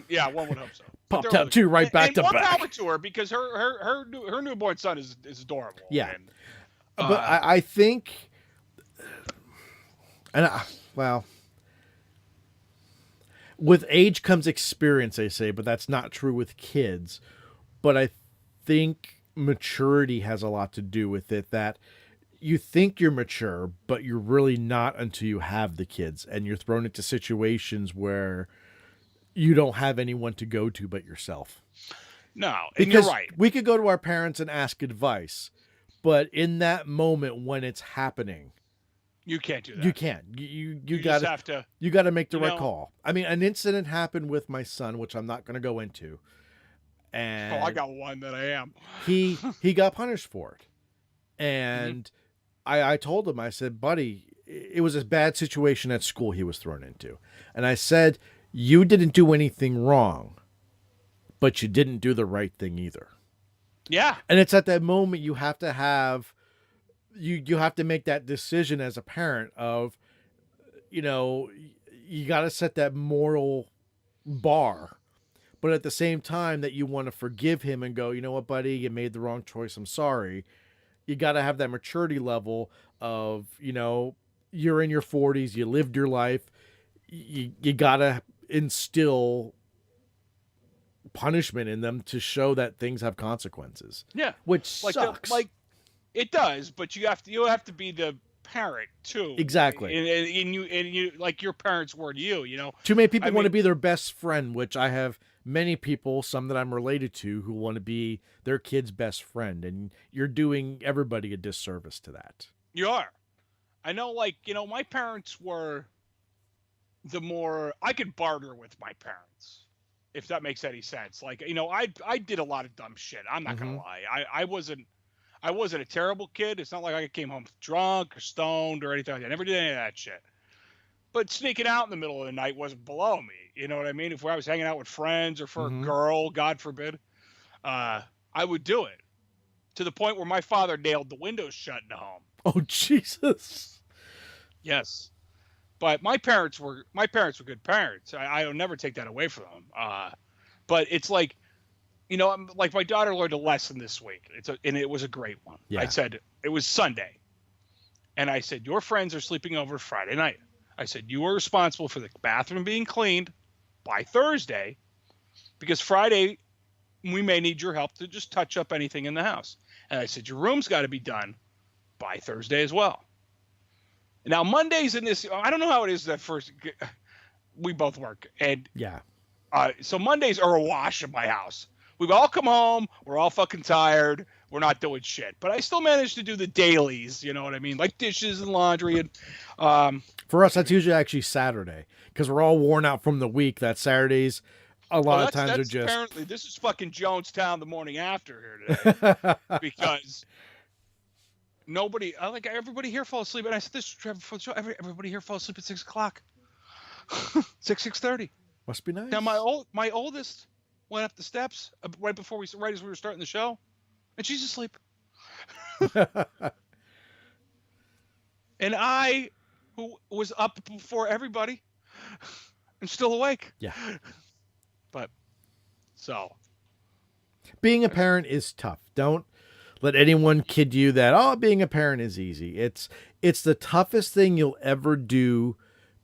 Yeah, one would hope so. Popped out 2 right back to back. And more power to her because her newborn son is adorable. Yeah. And, but I think, with age comes experience, they say, but that's not true with kids. But I think maturity has a lot to do with it, that you think you're mature, but you're really not until you have the kids and you're thrown into situations where you don't have anyone to go to but yourself. No, and you're right. We could go to our parents and ask advice, but in that moment when it's happening, you can't do that. You can't. You just have to. You got to make the right call. I mean, an incident happened with my son, which I'm not going to go into. And I got one that I am. He got punished for it, and I told him, I said, buddy, it was a bad situation at school he was thrown into, and I said, you didn't do anything wrong, but you didn't do the right thing either. Yeah. And it's at that moment you have to have, you have to make that decision as a parent of, you know, you got to set that moral bar, but at the same time that you want to forgive him and go, you know what, buddy, you made the wrong choice. I'm sorry. You got to have that maturity level of, you know, you're in your 40s, you lived your life. You got to instill punishment in them to show that things have consequences. Yeah. Which sucks. It does, but you have to be the parent too. Exactly. And you like your parents were to you, you know. Too many people want to be their best friend, which I have many people, some that I'm related to, who want to be their kid's best friend, and you're doing everybody a disservice to that. You are. I know, like, you know, my parents were the more I could barter with my parents. if that makes any sense. Like, I did a lot of dumb shit. I'm not gonna lie. I wasn't a terrible kid. It's not like I came home drunk or stoned or anything like that. I never did any of that shit. But sneaking out in the middle of the night wasn't below me. You know what I mean? If I was hanging out with friends or for a girl, God forbid, I would do it. To the point where my father nailed the windows shut in the home. Oh, Jesus. Yes. But my parents were good parents. I'll never take that away from them. But it's like, like my daughter learned a lesson this week. And it was a great one. Yeah. I said, it was Sunday. And I said, your friends are sleeping over Friday night. I said, you are responsible for the bathroom being cleaned by Thursday, because Friday we may need your help to just touch up anything in the house. And I said, your room's got to be done by Thursday as well. Now, Mondays in this, I don't know how it is that first, we both work. And yeah. So Mondays are a wash in my house. We've all come home. We're all fucking tired. We're not doing shit. But I still manage to do the dailies, you know what I mean? Like dishes and laundry. And for us, that's usually actually Saturday, because we're all worn out from the week. That Saturdays, a lot of times are just... Apparently, this is fucking Jonestown the morning after here today. Because everybody here falls asleep. And I said, this is Trevor for the show. Everybody here falls asleep at 6 o'clock. 6:30. Must be nice. Now, my oldest went up the steps right as we were starting the show, and she's asleep. And I, who was up before everybody, am still awake. Yeah. But so being a parent is tough. Don't let anyone kid you that being a parent is easy. It's the toughest thing you'll ever do,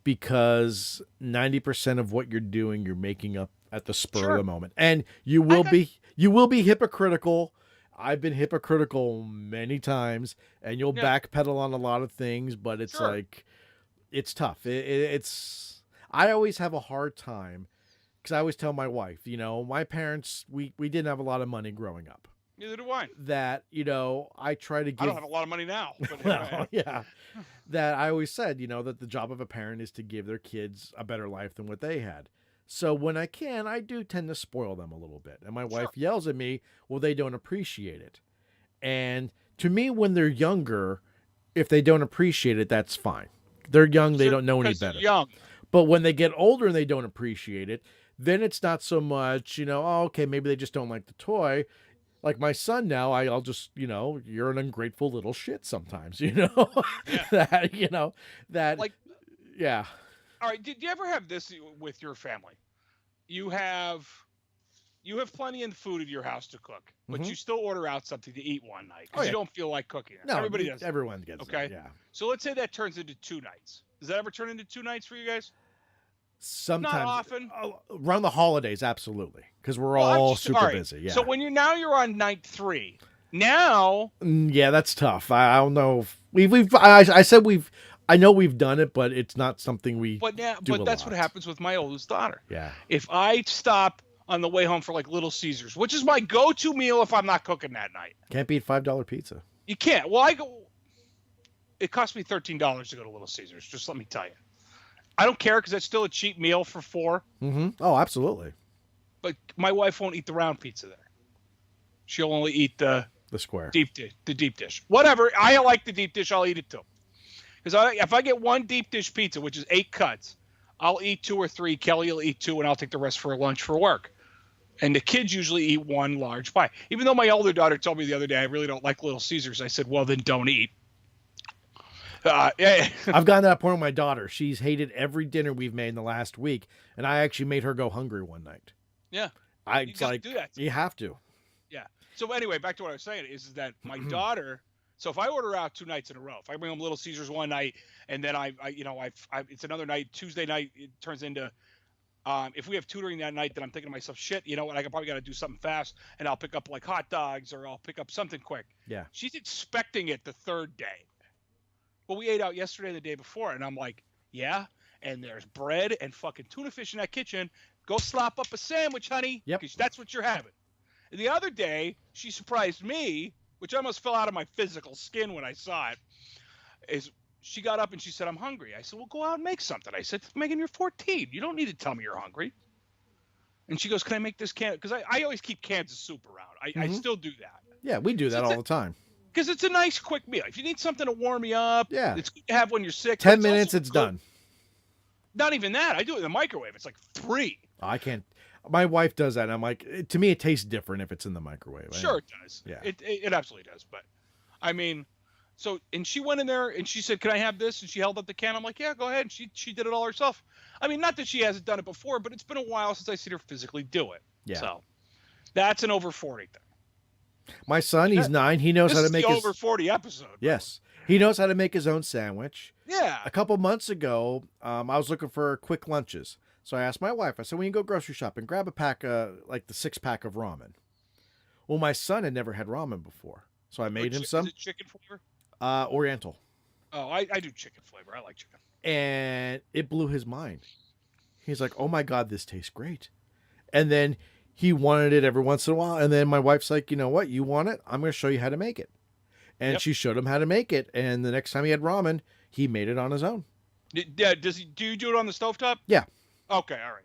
because 90% of what you're doing, you're making up at the spur of the moment. And you will be hypocritical. I've been hypocritical many times, and you'll backpedal on a lot of things, but it's like, it's tough. I always have a hard time, because I always tell my wife, my parents, we didn't have a lot of money growing up. Neither do I. That, I try to give... I don't have a lot of money now. But well, yeah. That I always said, that the job of a parent is to give their kids a better life than what they had. So when I can, I do tend to spoil them a little bit. And my wife yells at me, well, they don't appreciate it. And to me, when they're younger, if they don't appreciate it, that's fine. They're young. They don't know any better. Young. But when they get older and they don't appreciate it, then it's not so much, okay, maybe they just don't like the toy. Like my son now, I'll just, you're an ungrateful little shit sometimes, that, like, yeah. All right. Did you ever have this with your family? You have plenty of food in your house to cook, but you still order out something to eat one night because you don't feel like cooking it. No, everybody does. Everyone gets okay. That, yeah. So let's say that turns into 2 nights. Does that ever turn into 2 nights for you guys? Sometimes. Not often. Around the holidays, absolutely, because we're all super busy. Yeah. So when you're on night 3. Now. Yeah, that's tough. I don't know. I said I know we've done it, but it's not something we. But that's what happens with my oldest daughter. Yeah. If I stop on the way home for like Little Caesars, which is my go-to meal if I'm not cooking that night. Can't beat $5 pizza. You can't. Well, it cost me $13 to go to Little Caesars. Just let me tell you. I don't care because that's still a cheap meal for 4. Mm-hmm. Oh, absolutely. But my wife won't eat the round pizza there. She'll only eat the square deep dish. The deep dish. Whatever. I like the deep dish. I'll eat it too. Because if I get one deep dish pizza, which is 8 cuts, I'll eat 2 or 3. Kelly will eat 2, and I'll take the rest for lunch for work. And the kids usually eat 1 large pie. Even though my older daughter told me the other day I really don't like Little Caesars, I said, well, then don't eat. Yeah. I've gotten to that point with my daughter. She's hated every dinner we've made in the last week, and I actually made her go hungry one night. Yeah. You do that. You have to. Yeah. So anyway, back to what I was saying is that my daughter. So if I order out 2 nights in a row, if I bring home Little Caesars one night, and then it's another night, Tuesday night, it turns into. If we have tutoring that night, then I'm thinking to myself, shit, you know what? I probably got to do something fast, and I'll pick up like hot dogs or I'll pick up something quick. Yeah. She's expecting it the 3rd day. Well, we ate out yesterday and the day before, and I'm like, yeah, and there's bread and fucking tuna fish in that kitchen. Go slop up a sandwich, honey. Yep. Because that's what you're having. And the other day, she surprised me, which I almost fell out of my physical skin when I saw it, is she got up and she said, I'm hungry. I said, well, go out and make something. I said, Megan, you're 14. You don't need to tell me you're hungry. And she goes, "Can I make this can?" Because I always keep cans of soup around. I still do that. Yeah, we do that all the time. Because it's a nice, quick meal. If you need something to warm you up, yeah, it's good to have when you're sick. 10 minutes, it's done. Not even that. I do it in the microwave. It's like 3. I can't. My wife does that, and I'm like, to me, it tastes different if it's in the microwave. Sure, it does. Yeah, it absolutely does. But I mean, and she went in there and she said, "Can I have this?" And she held up the can. I'm like, "Yeah, go ahead." And she did it all herself. I mean, not that she hasn't done it before, but it's been a while since I seen her physically do it. Yeah. So that's an over 40 thing. My son, he's 9. He knows how to make his over 40 episode. Bro. Yes, he knows how to make his own sandwich. Yeah. A couple months ago, I was looking for quick lunches. So I asked my wife, I said, when you go grocery shopping, grab a pack of, like the 6-pack of ramen. Well, my son had never had ramen before. So I made him some. Is it chicken flavor? Oriental. Oh, I do chicken flavor. I like chicken. And it blew his mind. He's like, oh my God, this tastes great. And then he wanted it every once in a while. And then my wife's like, you know what? You want it? I'm going to show you how to make it. And she showed him how to make it. And the next time he had ramen, he made it on his own. Yeah. Do you do it on the stovetop? Yeah. Okay, all right.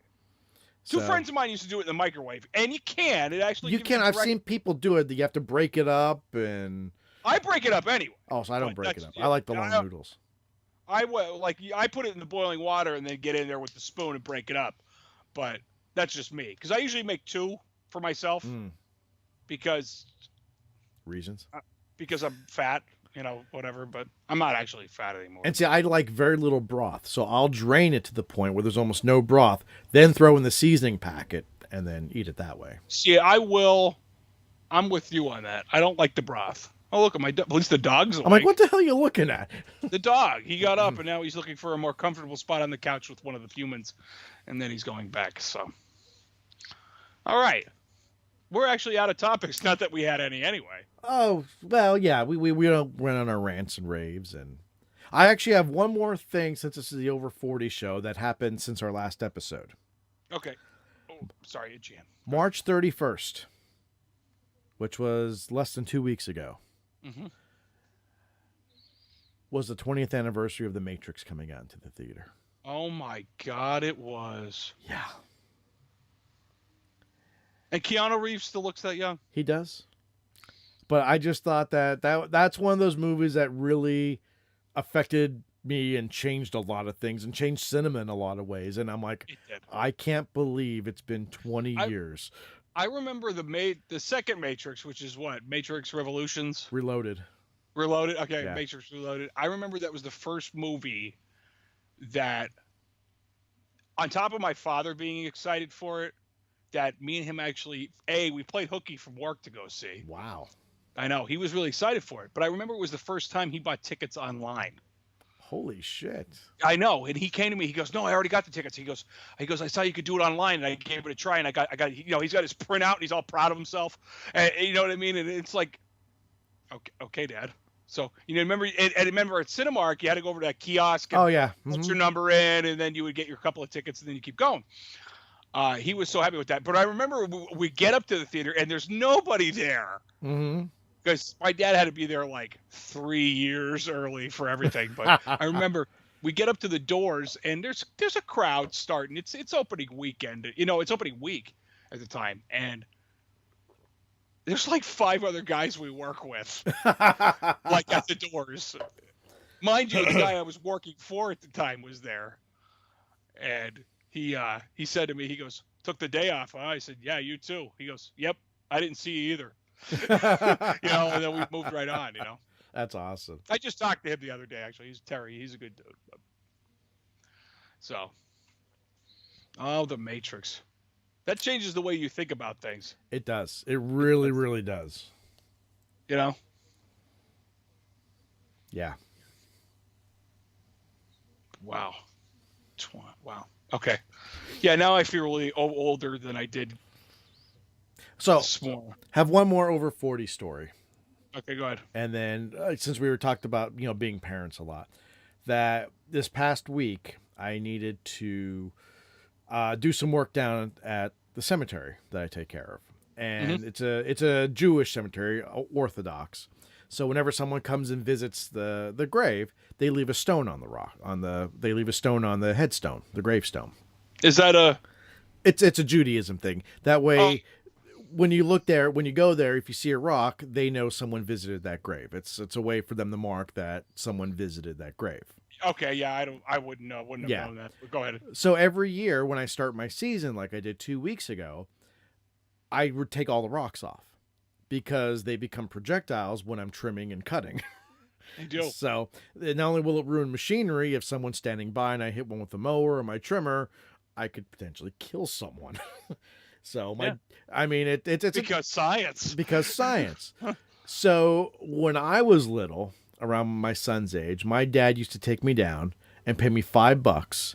Two friends of mine used to do it in the microwave, and you can. It actually you can. I've seen people do it. You have to break it up, and I break it up anyway. Oh, so I don't break it up. I like the long noodles. I put it in the boiling water and then get in there with the spoon and break it up, but that's just me because I usually make 2 for myself because reasons. Because I'm fat. Whatever, but I'm not actually fat anymore. And see, I like very little broth, so I'll drain it to the point where there's almost no broth, then throw in the seasoning packet, and then eat it that way. See, I'm with you on that. I don't like the broth. Oh, look at at least the dog's awake. I'm like, what the hell are you looking at? The dog. He got up, and now he's looking for a more comfortable spot on the couch with one of the humans, and then he's going back, so. All right. We're actually out of topics. Not that we had any anyway. Oh, well, yeah. We don't run on our rants and raves. And I actually have one more thing, since this is the Over 40 show, that happened since our last episode. Okay. Oh, sorry, Jan. March 31st, which was less than 2 weeks ago, was the 20th anniversary of The Matrix coming out into the theater. Oh, my God, it was. Yeah. And Keanu Reeves still looks that young. He does. But I just thought that's one of those movies that really affected me and changed a lot of things and changed cinema in a lot of ways. And I'm like, I can't believe it's been 20 years. I remember the second Matrix, which is what? Matrix Revolutions? Reloaded. Okay, yeah. Matrix Reloaded. I remember that was the first movie that, on top of my father being excited for it, that me and him actually, we played hooky from work to go see. Wow. I know. He was really excited for it. But I remember it was the first time he bought tickets online. Holy shit. I know. And he came to me. He goes, "No, I already got the tickets." He goes, "I saw you could do it online." And I gave it a try. And I got, he's got his printout. And he's all proud of himself. And you know what I mean? And it's like, okay, Dad. So, remember at Cinemark, you had to go over to that kiosk and put your number in. And then you would get your couple of tickets and then you keep going. He was so happy with that. But I remember we get up to the theater and there's nobody there. Because my dad had to be there like 3 years early for everything. But I remember we get up to the doors and there's a crowd starting. It's opening weekend. It's opening week at the time. And there's like 5 other guys we work with, like at the doors. Mind you, the guy I was working for at the time was there. And he said to me, he goes, "Took the day off, huh?" I said, "Yeah, you too." He goes, "Yep, I didn't see you either." And then we moved right on, That's awesome. I just talked to him the other day, actually. He's Terry. He's a good dude. So, The Matrix. That changes the way you think about things. It does. It really, really does. Yeah. Wow. Wow. Okay. Yeah, now I feel really older than I did. So, have one more over 40 story. Okay, go ahead. And then, since we were talked about, being parents a lot, that this past week I needed to do some work down at the cemetery that I take care of, and it's a Jewish cemetery, Orthodox. So whenever someone comes and visits the grave, they leave a stone on the rock. They leave a stone on the headstone, the gravestone. Is that It's a Judaism thing. That way, when you go there, if you see a rock, they know someone visited that grave. It's a way for them to mark that someone visited that grave. Okay, yeah, I wouldn't know. Wouldn't have known that. But go ahead. So every year when I start my season, like I did 2 weeks ago, I would take all the rocks off because they become projectiles when I'm trimming and cutting. They do. So not only will it ruin machinery, if someone's standing by and I hit one with a mower or my trimmer, I could potentially kill someone. So it's because science. Because science. So when I was little, around my son's age, my dad used to take me down and pay me $5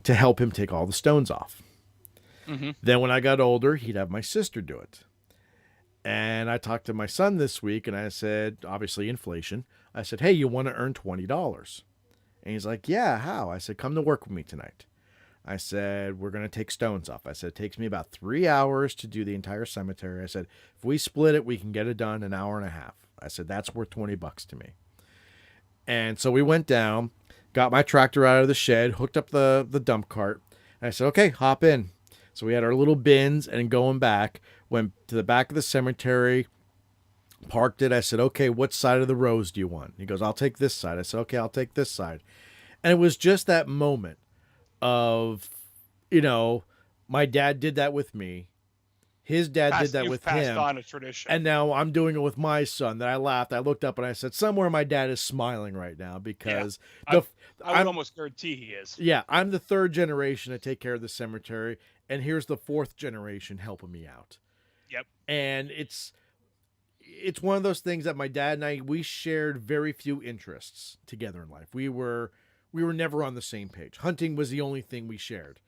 to help him take all the stones off. Mm-hmm. Then when I got older, he'd have my sister do it. And I talked to my son this week and I said, obviously inflation, I said, hey, you want to earn $20? And he's like, yeah, how? I said, come to work with me tonight. I said, we're going to take stones off. I said, it takes me about 3 hours to do the entire cemetery. I said, if we split it, we can get it done an hour and a half. I said, that's worth $20 to me. And so we went down, got my tractor out of the shed, hooked up the dump cart. And I said, okay, hop in. So we had our little bins and going back, went to the back of the cemetery, parked it. I said, okay, what side of the rows do you want? He goes, I'll take this side. I said, okay, I'll take this side. And it was just that moment of, my dad did that with me. His dad did that with him. Passed on a tradition. And now I'm doing it with my son. That I laughed. I looked up and I said, somewhere my dad is smiling right now because I would almost guarantee he is. Yeah, I'm the third generation to take care of the cemetery, and here's the fourth generation helping me out. Yep. And it's one of those things that my dad and we shared very few interests together in life. We were never on the same page. Hunting was the only thing we shared.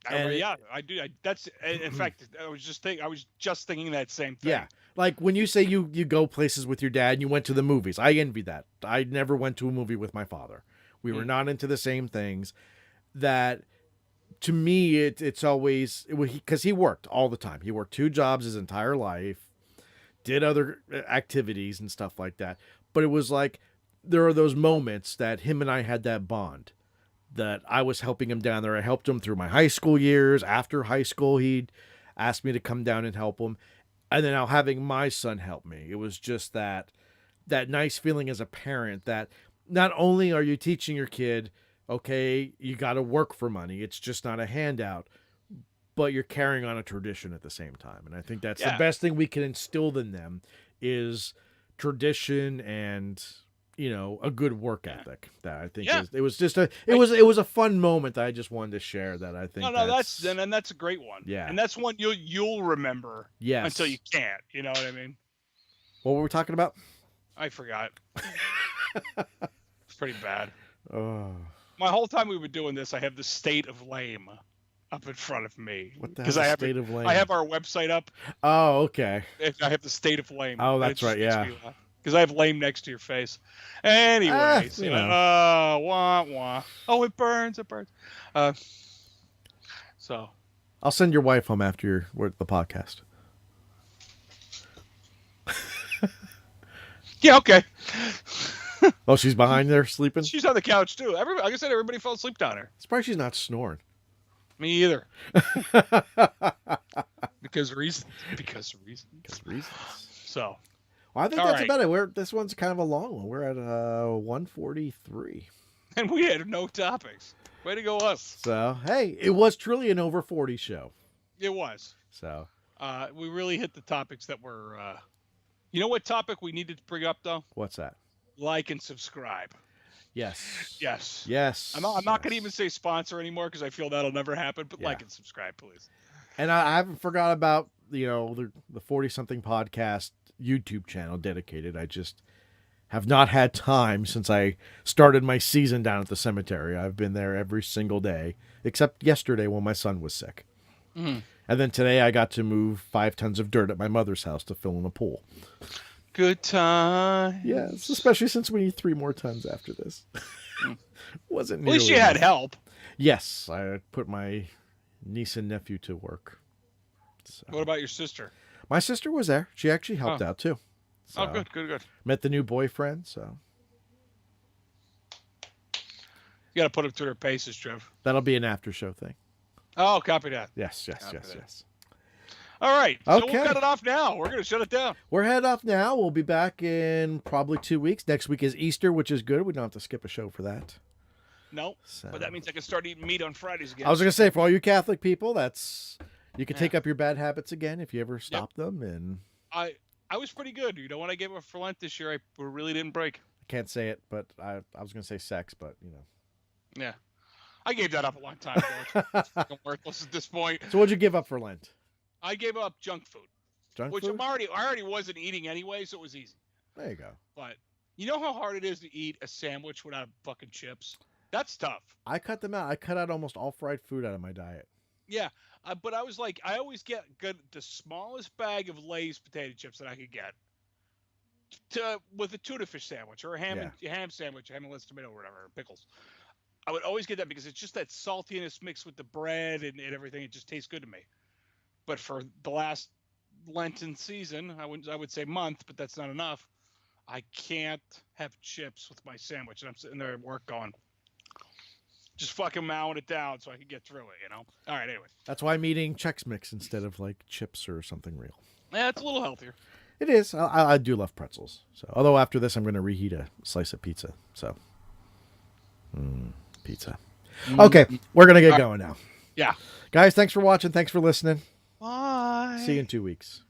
I do. That's in fact, I was just thinking that same thing. Yeah, like when you say you go places with your dad and you went to the movies, I envy that. I never went to a movie with my father. We were not into the same things. That to me, it's always because he worked all the time. He worked 2 jobs his entire life, did other activities and stuff like that. But it was like there are those moments that him and I had that bond. That I was helping him down there. I helped him through my high school years. After high school, he'd asked me to come down and help him. And then now having my son help me, it was just that nice feeling as a parent that not only are you teaching your kid, okay, you got to work for money. It's just not a handout, but you're carrying on a tradition at the same time. And I think that's the best thing we can instill in them is tradition and a good work ethic. That I think it was just it was a fun moment that I just wanted to share. That I think that's a great one. Yeah, and that's one you'll remember. Yes. Until you can't. You know what I mean? What were we talking about? I forgot. It's pretty bad. Oh. My whole time we've been doing this, I have the state of lame up in front of me. What the hell is state of lame? I have our website up. Oh, okay. I have the state of lame. Oh, that's right. Yeah. Because I have lame next to your face. Anyways, wah wah. Oh, it burns. It burns. So. I'll send your wife home after the podcast. Yeah. Okay. Oh, she's behind there sleeping? She's on the couch too. Like I said, everybody fell asleep down there. Surprised she's not snoring. Me either. Because reasons. So. Well, I think that's about it. This one's kind of a long one. We're at 143. And we had no topics. Way to go us. So, hey, it was truly an over 40 show. It was. So. We really hit the topics that were... You know what topic we needed to bring up, though? What's that? Like and subscribe. Yes. Yes. Yes. I'm not going to even say sponsor anymore because I feel that'll never happen, but like and subscribe, please. And I haven't forgot about, the 40-something podcast YouTube channel dedicated. I just have not had time since I started my season down at the cemetery. I've been there every single day, except yesterday when my son was sick. Mm-hmm. And then today I got to move 5 tons of dirt at my mother's house to fill in a pool. Good time. Yes, especially since we need 3 more tons after this. Wasn't nearly At least you had help. Yes, I put my niece and nephew to work. So. What about your sister? My sister was there. She actually helped out too. So, good. Met the new boyfriend, so. You got to put him through their paces, Trev. That'll be an after show thing. Oh, copy that. Yes. Copy that. All right. So we'll cut it off now. We're going to shut it down. We're headed off now. We'll be back in probably 2 weeks. Next week is Easter, which is good. We don't have to skip a show for that. No, but that means I can start eating meat on Fridays again. I was going to say, for all you Catholic people, you can take up your bad habits again if you ever stop them. And I was pretty good. You know, when I gave up for Lent this year, I really didn't break. I can't say it, but I was going to say sex, but Yeah. I gave that up a long time ago. It's fucking worthless at this point. So what'd you give up for Lent? I gave up junk food. Which I already wasn't eating anyway, so it was easy. There you go. But you know how hard it is to eat a sandwich without fucking chips? That's tough. I cut them out. I cut out almost all fried food out of my diet. Yeah, but I was like, I always get the smallest bag of Lay's potato chips that I could get with a tuna fish sandwich or a ham sandwich, ham and lettuce, tomato, or whatever, or pickles. I would always get that because it's just that saltiness mixed with the bread and everything. It just tastes good to me. But for the last Lenten season, I would say month, but that's not enough. I can't have chips with my sandwich, and I'm sitting there at work going, just fucking mowing it down so I can get through it, All right, anyway. That's why I'm eating Chex Mix instead of like chips or something real. Yeah, it's a little healthier. It is. I do love pretzels. So, although after this, I'm going to reheat a slice of pizza. So, pizza. Okay, we're going to get going now. Yeah. Guys, thanks for watching. Thanks for listening. Bye. See you in 2 weeks.